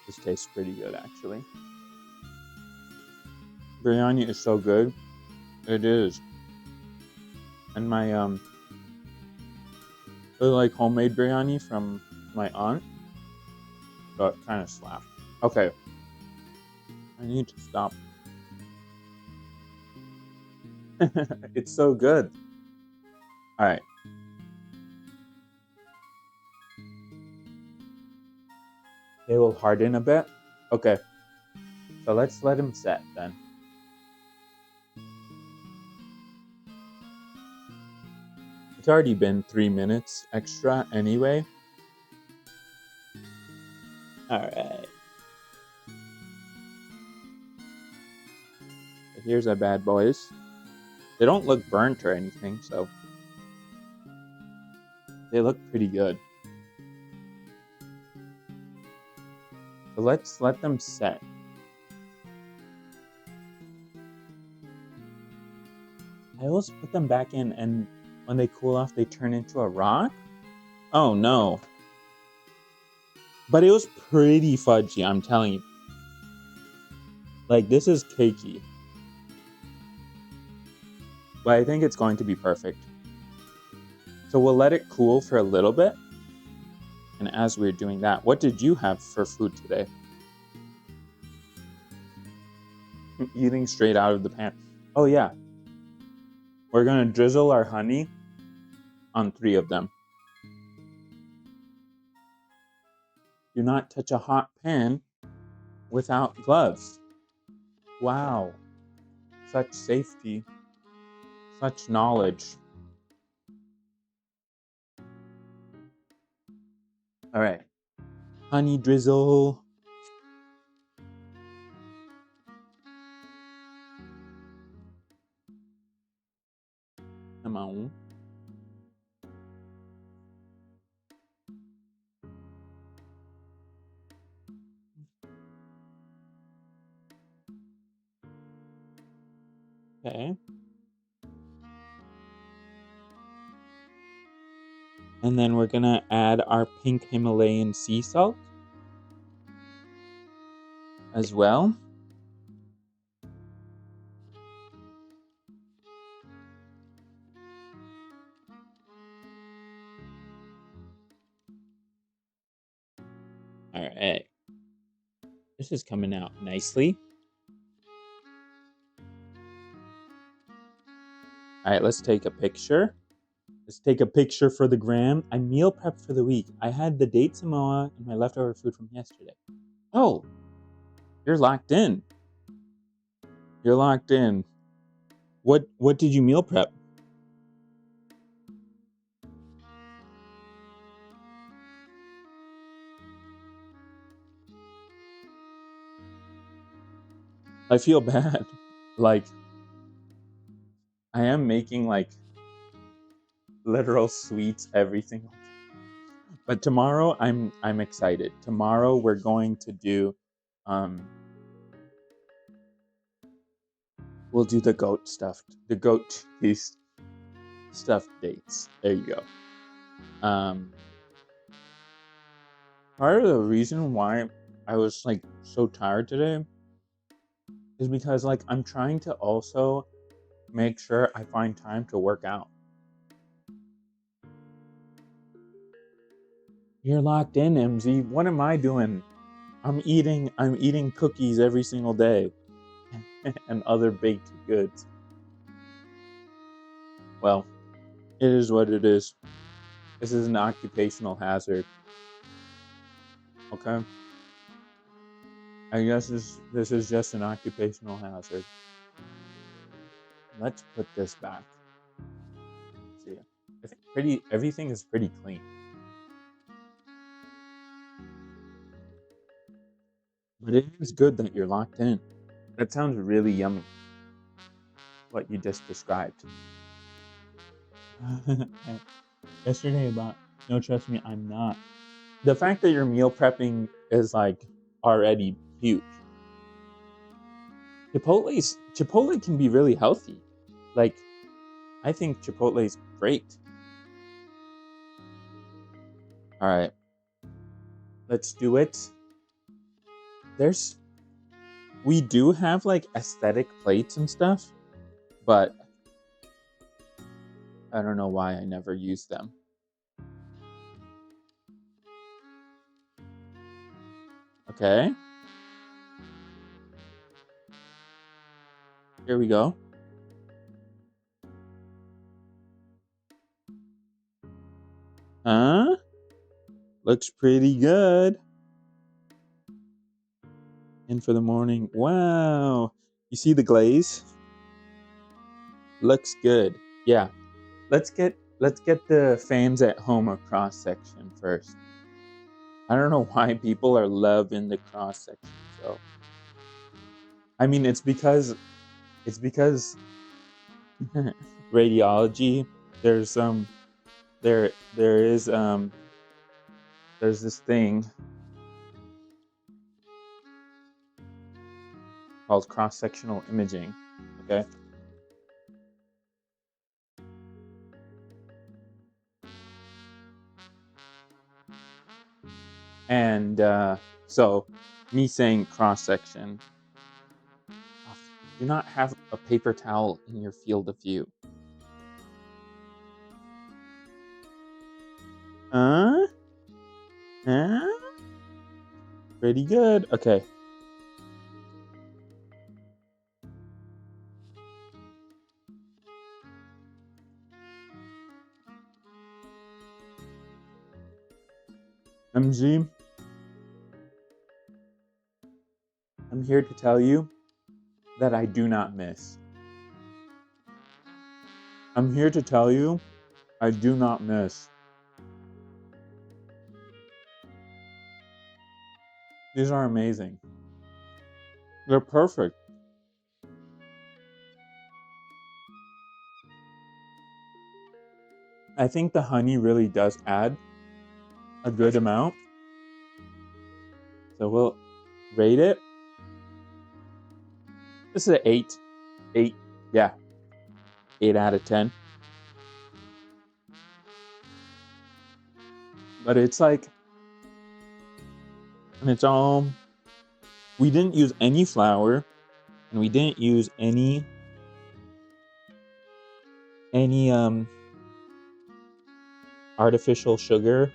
This tastes pretty good, actually. Biryani is so good. It is. And my like homemade biryani from my aunt, so it kind of slapped. Okay, I need to stop. It's so good. All right. They will harden a bit. Okay, so let's let them set then. It's already been 3 minutes extra anyway. All right. Here's our bad boys. They don't look burnt or anything, so they look pretty good. So let's let them set. I always put them back in, and when they cool off, they turn into a rock? Oh no. But it was pretty fudgy, I'm telling you. Like, this is cakey. But I think it's going to be perfect. So we'll let it cool for a little bit. And as we're doing that, what did you have for food today? Eating straight out of the pan. Oh, yeah. We're going to drizzle our honey on 3 of them. Do not touch a hot pan without gloves. Wow. Such safety. Such knowledge. All right. Honey drizzle. Come on. Okay. And then we're going to add our pink Himalayan sea salt as well. All right. This is coming out nicely. All right, let's take a picture. Let's take a picture for the gram. I meal prepped for the week. I had the date Samoa and my leftover food from yesterday. Oh, you're locked in. You're locked in. What did you meal prep? I feel bad. Like, I am making like literal sweets every single day. But tomorrow I'm excited. Tomorrow we're going to do we'll do the goat cheese stuffed dates. There you go. Part of the reason why I was like so tired today is because like I'm trying to also make sure I find time to work out. You're locked in, MZ. What am I doing? I'm eating cookies every single day and other baked goods. Well, it is what it is. This is an occupational hazard. Okay? I guess this is just an occupational hazard. Let's put this back. Let's see. I think everything is pretty clean. But it is good that you're locked in. That sounds really yummy. What you just described. Yesterday about no, trust me, I'm not. The fact that you're meal prepping is like already huge. Chipotle can be really healthy. Like, I think Chipotle is great. All right, let's do it. We do have like aesthetic plates and stuff, but I don't know why I never use them. Okay. Here we go. Huh? Looks pretty good. In for the morning. Wow. You see the glaze? Looks good. Yeah. Let's get the fans at home a cross section first. I don't know why people are loving the cross section. So I mean it's because radiology, there's there's this thing called cross-sectional imaging. Okay. And so me saying cross section Do not have a paper towel in your field of view. Huh? Huh? Pretty good. Okay. MG, I'm here to tell you that I do not miss. I'm here to tell you I do not miss. These are amazing. They're perfect. I think the honey really does add a good amount. So we'll rate it. This is an 8. 8. Yeah. 8 out of 10. But it's like, and it's all, we didn't use any flour, and we didn't use any artificial sugar,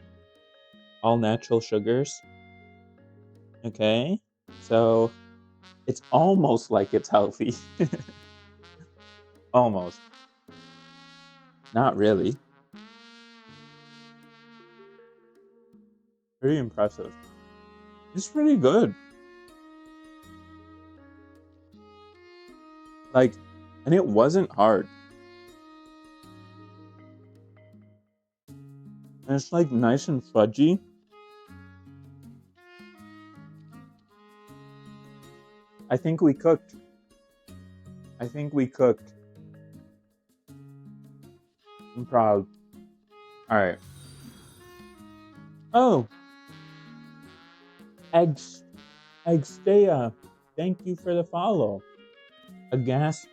all natural sugars. Okay? So it's almost like it's healthy. Almost. Not really. Pretty impressive. It's pretty good. Like, and it wasn't hard. And it's like nice and fudgy. I think we cooked. I'm proud. Alright. Oh! Eggstea. Thank you for the follow. Agastia.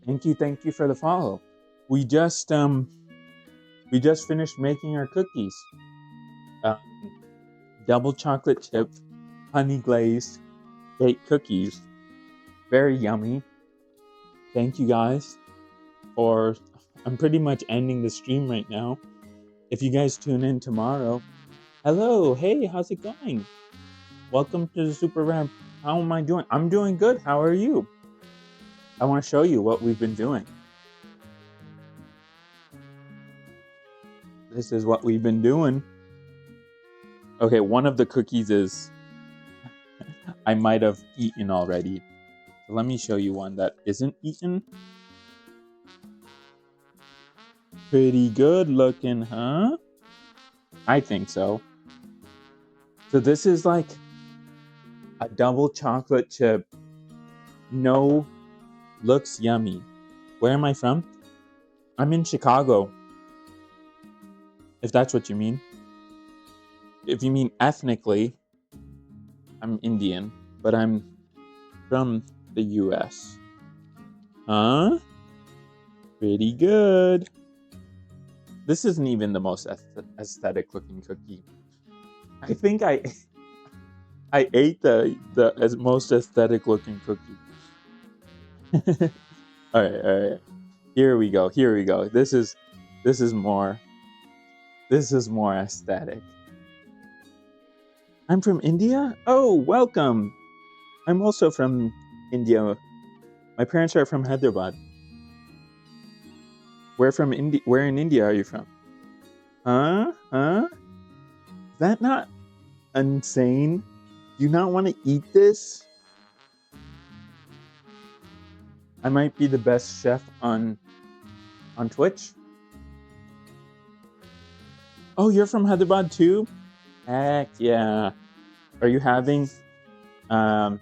Thank you for the follow. We just finished making our cookies. Double chocolate chip, honey glazed baked cookies. Very yummy. Thank you guys for. I'm pretty much ending the stream right now. If you guys tune in tomorrow, hello, hey, how's it going? Welcome to the Super Ramp. How am I doing? I'm doing good. How are you? I want to show you what we've been doing. This is what we've been doing. Okay, one of the cookies is I might have eaten already. So let me show you one that isn't eaten. Pretty good looking, huh? I think so. So this is like a double chocolate chip. No, looks yummy. Where am I from? I'm in Chicago. If that's what you mean. If you mean ethnically, I'm Indian, but I'm from the US. Huh? Pretty good. This isn't even the most aesthetic looking cookie. I think I ate the most aesthetic looking cookie. All right. Here we go. This is more aesthetic. I'm from India? Oh, welcome. I'm also from India. My parents are from Hyderabad. Where in India are you from? Huh? Is that not insane? Do you not want to eat this? I might be the best chef on Twitch. Oh, you're from Hyderabad too? Heck yeah. Are you having outside?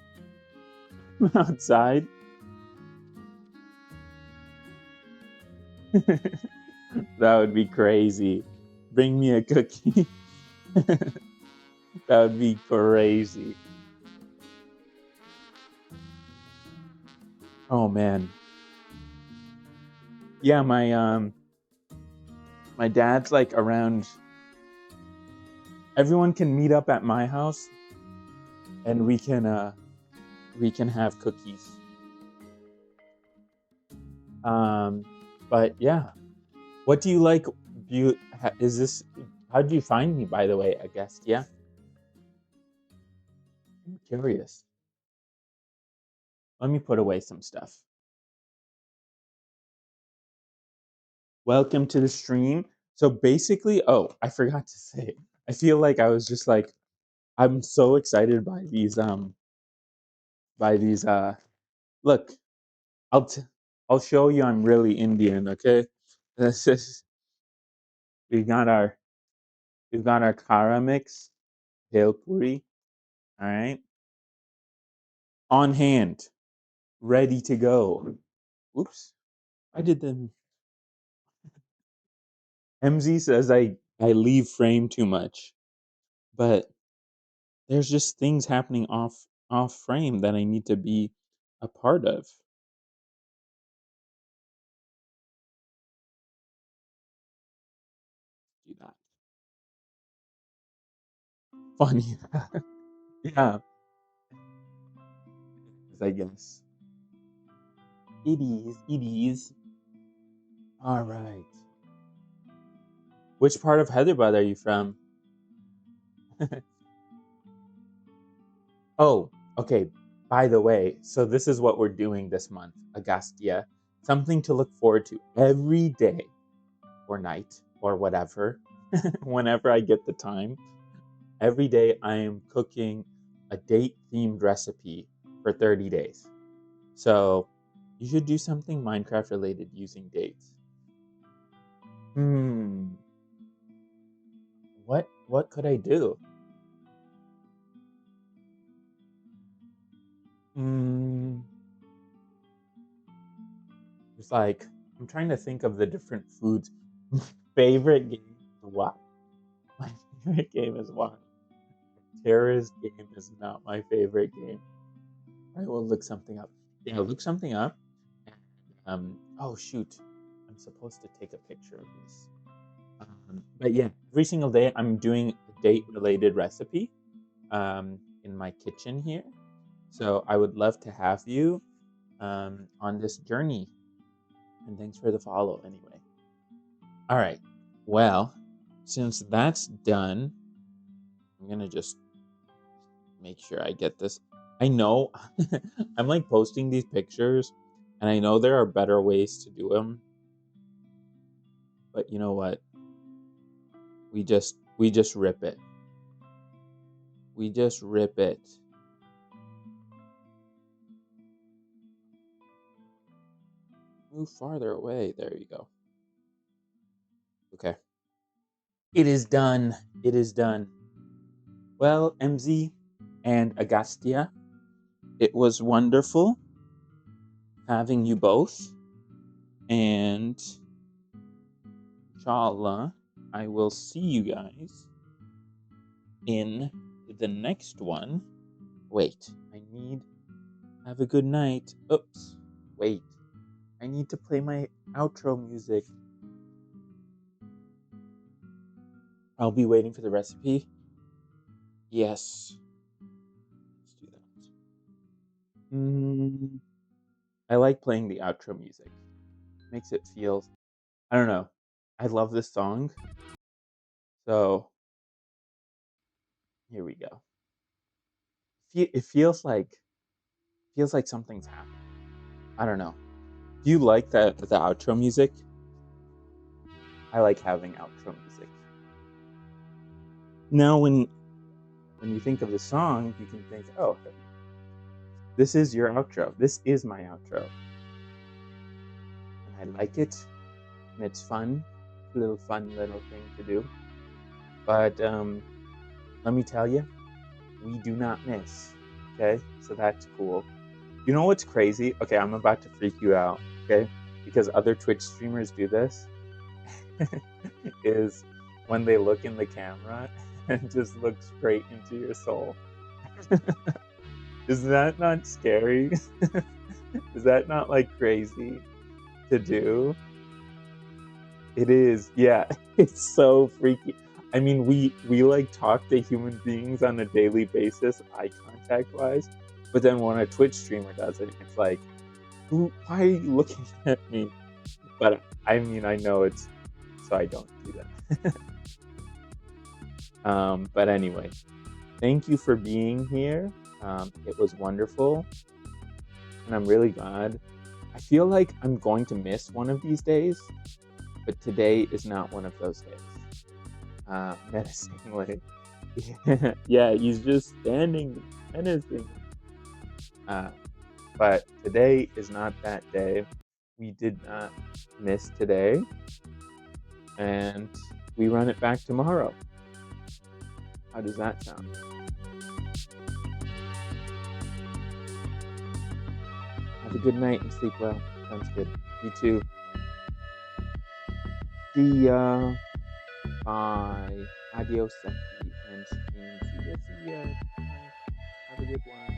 That would be crazy. Bring me a cookie. That would be crazy. Oh man. Yeah, my dad's like around. Everyone can meet up at my house, and we can we can have cookies. But yeah, what do you like? Is this? How did you find me, by the way? A guest? Yeah, I'm curious. Let me put away some stuff. Welcome to the stream. So basically, oh, I forgot to say. I feel like I was just like, I'm so excited by these look, I'll t- I'll show you I'm really Indian, okay? This is we got our we've got our kara mix, bhel puri, all right? On hand, ready to go. Oops. I did the MZ says I leave frame too much, but there's just things happening off frame that I need to be a part of. Do that. Funny. Yeah, I guess. It is. It is. All right. Which part of Hyderabad are you from? Oh, okay. By the way, so this is what we're doing this month, Agastya. Something to look forward to every day or night or whatever, whenever I get the time. Every day I am cooking a date themed recipe for 30 days. So you should do something Minecraft related using dates. Hmm. What could I do? Hmm. It's like I'm trying to think of the different foods. Favorite game is what? My favorite game is what? Terrorist game is not my favorite game. I will look something up. Yeah, look something up. Oh shoot, I'm supposed to take a picture of this. But yeah, every single day I'm doing a date-related recipe in my kitchen here. So I would love to have you on this journey. And thanks for the follow anyway. All right. Well, since that's done, I'm gonna just make sure I get this. I know I'm like posting these pictures, and I know there are better ways to do them, but you know what? We just rip it. We just rip it. Move farther away. There you go. Okay. It is done. It is done. Well, MZ and Agastya, it was wonderful having you both. And inshallah, I will see you guys in the next one. Wait, I need. Have a good night. Oops. Wait, I need to play my outro music. I'll be waiting for the recipe. Yes. Let's do that. I like playing the outro music. Makes it feel. I don't know. I love this song. So here we go. It feels like something's happening. I don't know. Do you like the outro music? I like having outro music. Now, when you think of the song, you can think, oh, this is your outro. This is my outro, and I like it, and it's fun, fun little thing to do. But let me tell you, we do not miss. Okay, so that's cool. You know what's crazy? Okay, I'm about to freak you out. Okay, because other Twitch streamers do this. Is when they look in the camera and just look straight into your soul. Is that not scary? Is that not like crazy to do? It is. Yeah, it's so freaky. I mean, we like talk to human beings on a daily basis, eye contact wise, But then when a Twitch streamer does it, it's like, why are you looking at me? But I mean, I know it's so I don't do that. But anyway, thank you for being here. It was wonderful, and I'm really glad. I feel like I'm going to miss one of these days, but today is not one of those days. Menacingly. Yeah, he's just standing menacing. But today is not that day. We did not miss today, and we run it back tomorrow. How does that sound? Have a good night and sleep well. Sounds good. You too. See ya. Bye. Adios, sexy and stream. See ya. See ya. Bye. Have a good one.